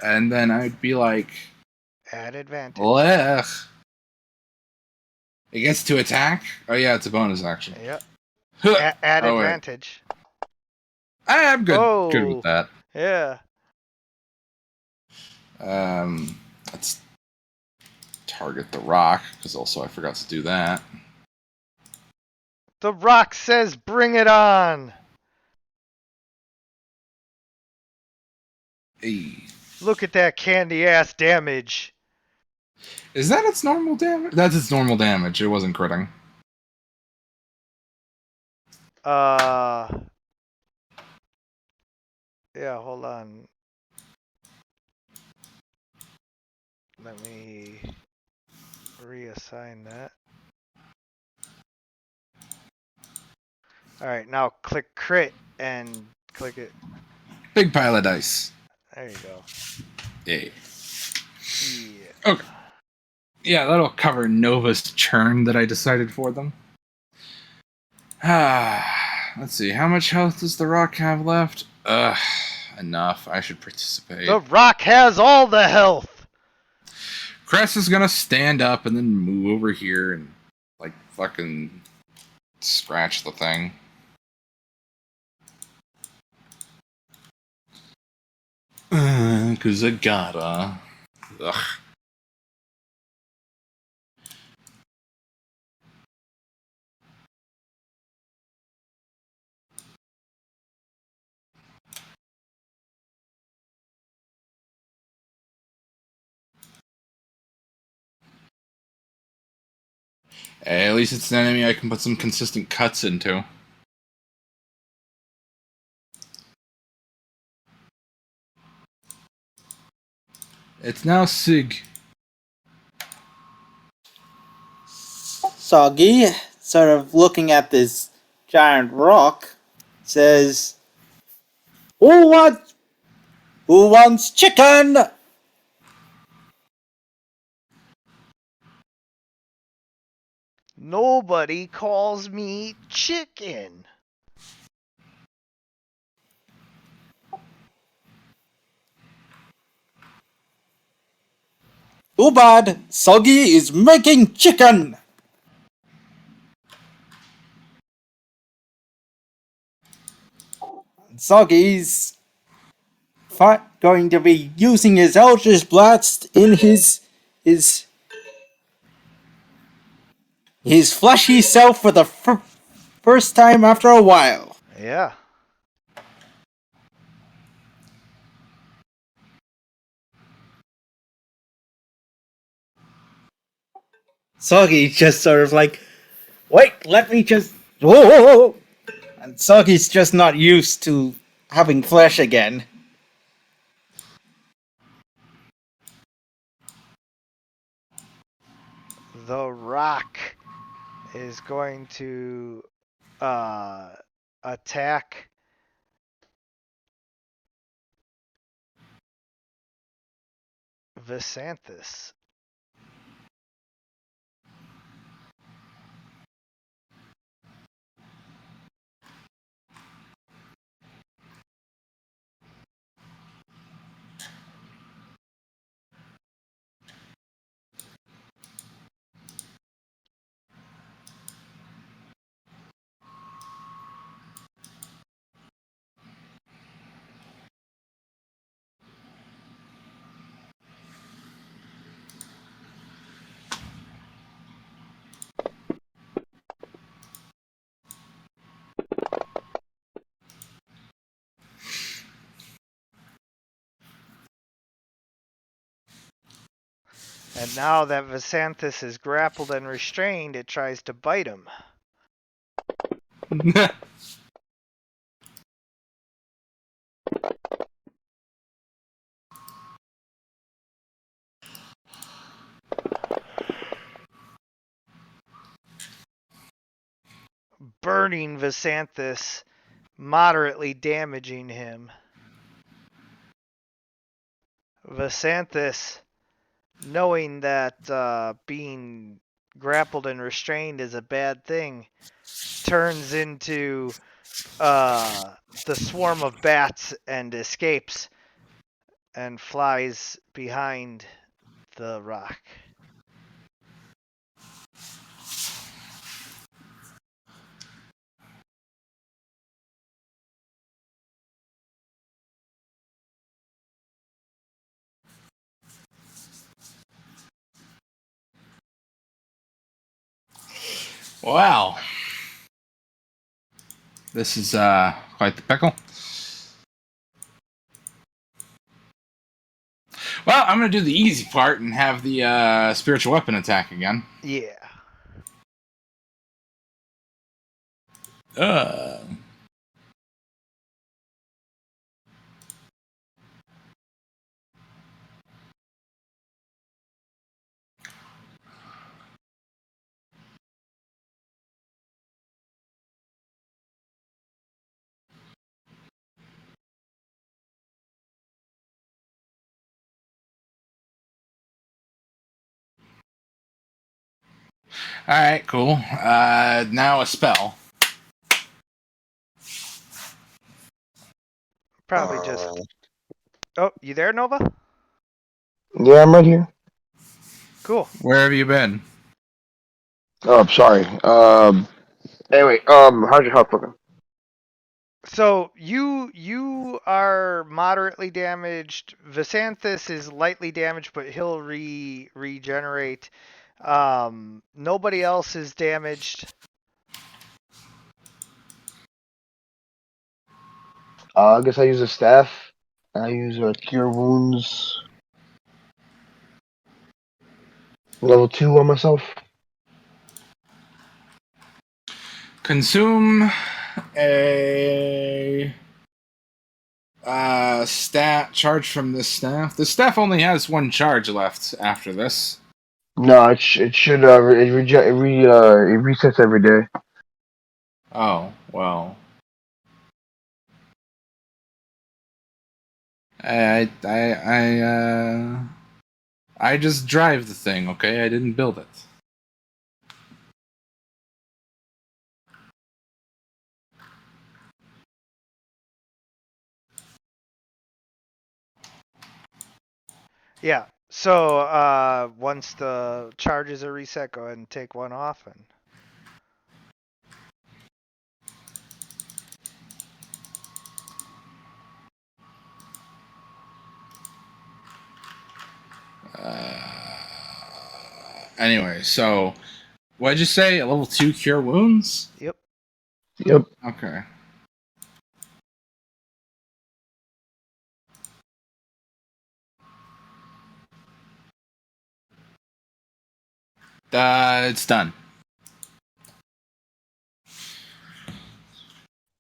And then I'd be like,
At advantage.
blech. It gets to attack? Oh yeah, it's a bonus action.
Yep. At
Oh, wait.
advantage.
I'm good with
Oh.
that.
Yeah.
Let's target the rock, because also I forgot to do that.
The rock says, "Bring it on."
Hey.
Look at that candy ass damage.
Is that its normal damage? That's its normal damage. It wasn't critting.
Yeah, hold on. Let me reassign that. Alright, now click crit and click it.
Big pile of dice.
There you go.
Yay.
Yeah.
Okay. Yeah, that'll cover Nova's churn that I decided for them. Let's see. How much health does the rock have left? Enough. I should participate.
The rock has all the health!
Cress is gonna stand up and then move over here and, like, fucking scratch the thing. Cause I gotta. Ugh. Hey, at least it's an enemy I can put some consistent cuts into. It's now Sig.
Soggy, sort of looking at this giant rock, says, Who wants chicken?
Nobody calls me chicken.
Too bad, Soggy is making chicken! Soggy's going to be using his Eldritch Blast in his fleshy self for the first time after a while.
Yeah.
Soggy just sort of like, wait, let me just. Whoa! And Soggy's just not used to having flesh again.
The rock is going to attack Visanthus. And now that Visanthus is grappled and restrained, it tries to bite him. Burning Visanthus, moderately damaging him. Visanthus, knowing that being grappled and restrained is a bad thing, turns into the swarm of bats and escapes and flies behind the rock.
Well, this is quite the pickle. Well, I'm gonna do the easy part and have the spiritual weapon attack again.
Yeah.
Uh. All right, cool. Now a spell.
Probably just. Oh, you there, Nova?
Yeah, I'm right here.
Cool.
Where have you been?
Oh, I'm sorry. Anyway, how's your health looking?
So you are moderately damaged. Visanthus is lightly damaged, but he'll regenerate. Nobody else is damaged.
I guess I use a staff. I use cure wounds. Level 2 on myself.
Consume a stat charge from this staff. The staff only has one charge left after this.
No, it should it resets every day.
Oh, well. I just drive the thing, okay? I didn't build it.
Yeah. So once the charges are reset, go ahead and take one off and.
Anyway, so what'd you say? A level 2 cure wounds?
Yep.
Yep.
Okay. It's done.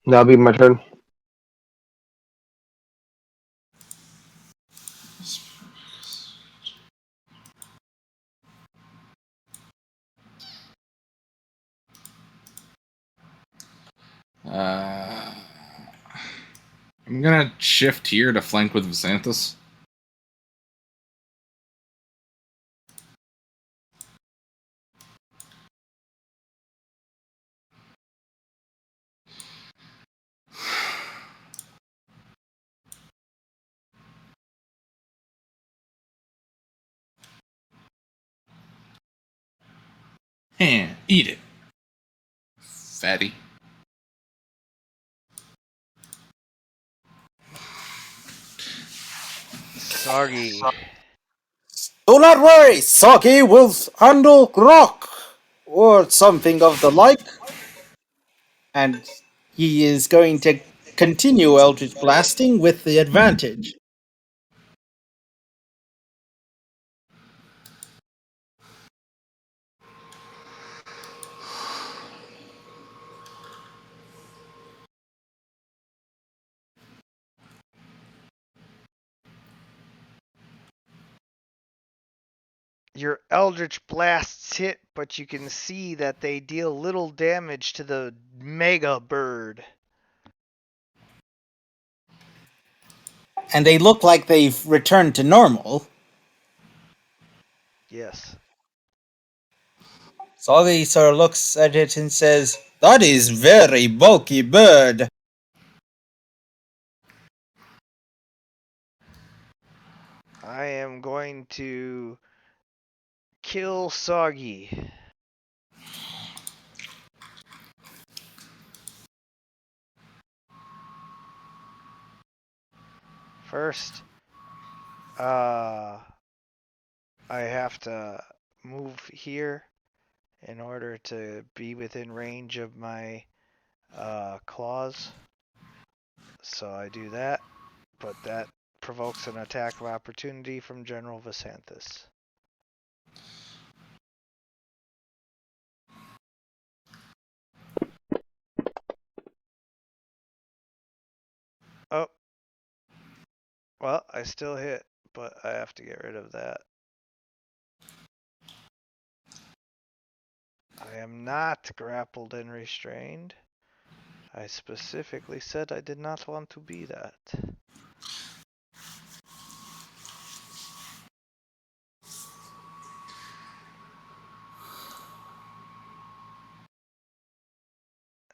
That'll be my turn.
I'm gonna shift here to flank with Visanthus. And eat it, fatty.
Soggy.
Do not worry, Soggy will handle Grok, or something of the like. And he is going to continue Eldritch Blasting with the advantage.
Your Eldritch Blasts hit, but you can see that they deal little damage to the Mega Bird.
And they look like they've returned to normal.
Yes.
Soggy sort of looks at it and says, "That is very bulky bird."
I am going to kill Soggy. First, I have to move here in order to be within range of my claws. So I do that, but that provokes an attack of opportunity from General Vasanthus. Oh. Well, I still hit, but I have to get rid of that. I am not grappled and restrained. I specifically said I did not want to be that.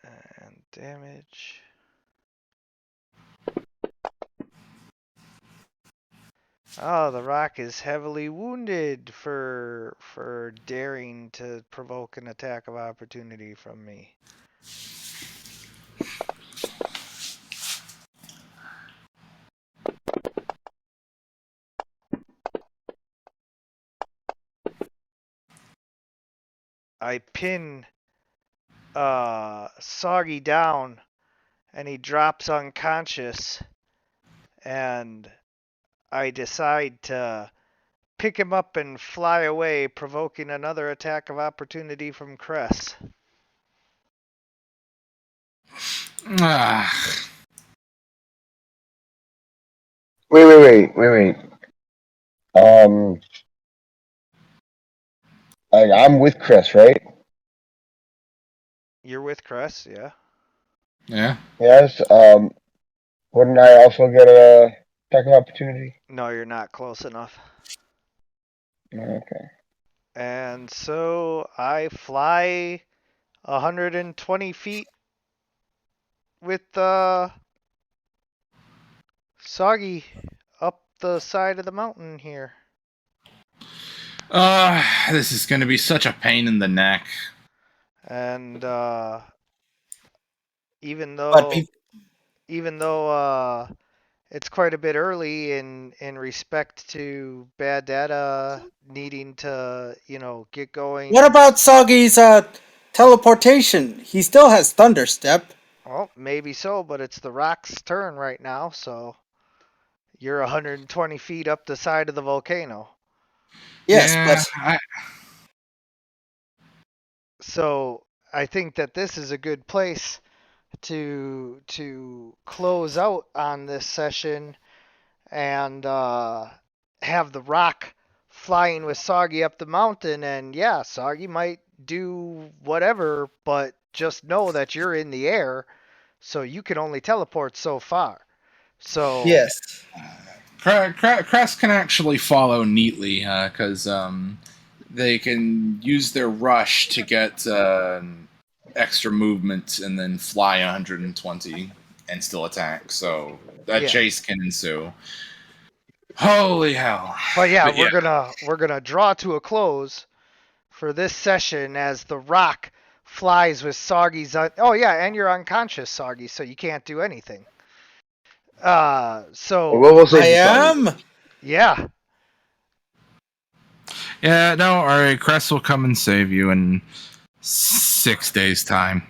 And damage. Oh, the rock is heavily wounded for daring to provoke an attack of opportunity from me. I pin Soggy down and he drops unconscious, and I decide to pick him up and fly away, provoking another attack of opportunity from Cress.
Ah,
Wait. I'm with Chris, right?
You're with Cress, yeah?
yeah.
Yes. Wouldn't I also get a second opportunity?
No, you're not close enough.
Okay.
And so I fly 120 feet with Soggy up the side of the mountain here.
This is gonna be such a pain in the neck.
And even
But
though it's quite a bit early in respect to Bad Data needing to, get going.
what about Soggy's teleportation? He still has Thunder Step.
Well, maybe so, but it's the rock's turn right now, so you're 120 feet up the side of the volcano.
Yes,
Yeah,
So I think that this is a good place to close out on this session and have the rock flying with Soggy up the mountain. And yeah, Soggy might do whatever, but just know that you're in the air, so you can only teleport so far. So
yes.
Crest can actually follow neatly because they can use their rush to get extra movement and then fly 120 and still attack. So that
Yeah.
chase can ensue. Holy hell!
But yeah, we're gonna draw to a close for this session as the rock flies with Soggy's. Oh yeah, and you're unconscious, Soggy, so you can't do anything. So
We'll save
I
the song.
am.
yeah,
Yeah, no, alright, Crest will come and save you in 6 days' time.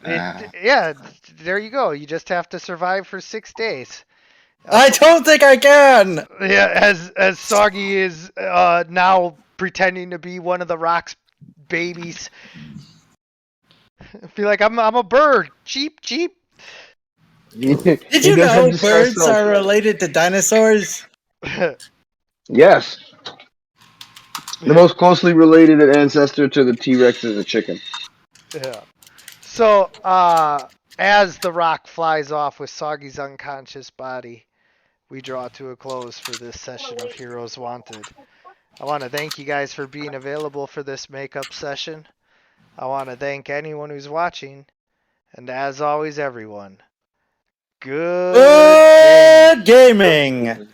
yeah, there you go. You just have to survive for 6 days.
I don't think I can.
Yeah, as Soggy is now pretending to be one of the rock's babies. I feel like I'm a bird. Cheep.
Did you know birds are related to dinosaurs?
Yes. The most closely related ancestor to the T-Rex is a chicken.
Yeah. So, as the rock flies off with Soggy's unconscious body, we draw to a close for this session of Heroes Wanted. I want to thank you guys for being available for this makeup session. I want to thank anyone who's watching. And as always, everyone, good
Good gaming.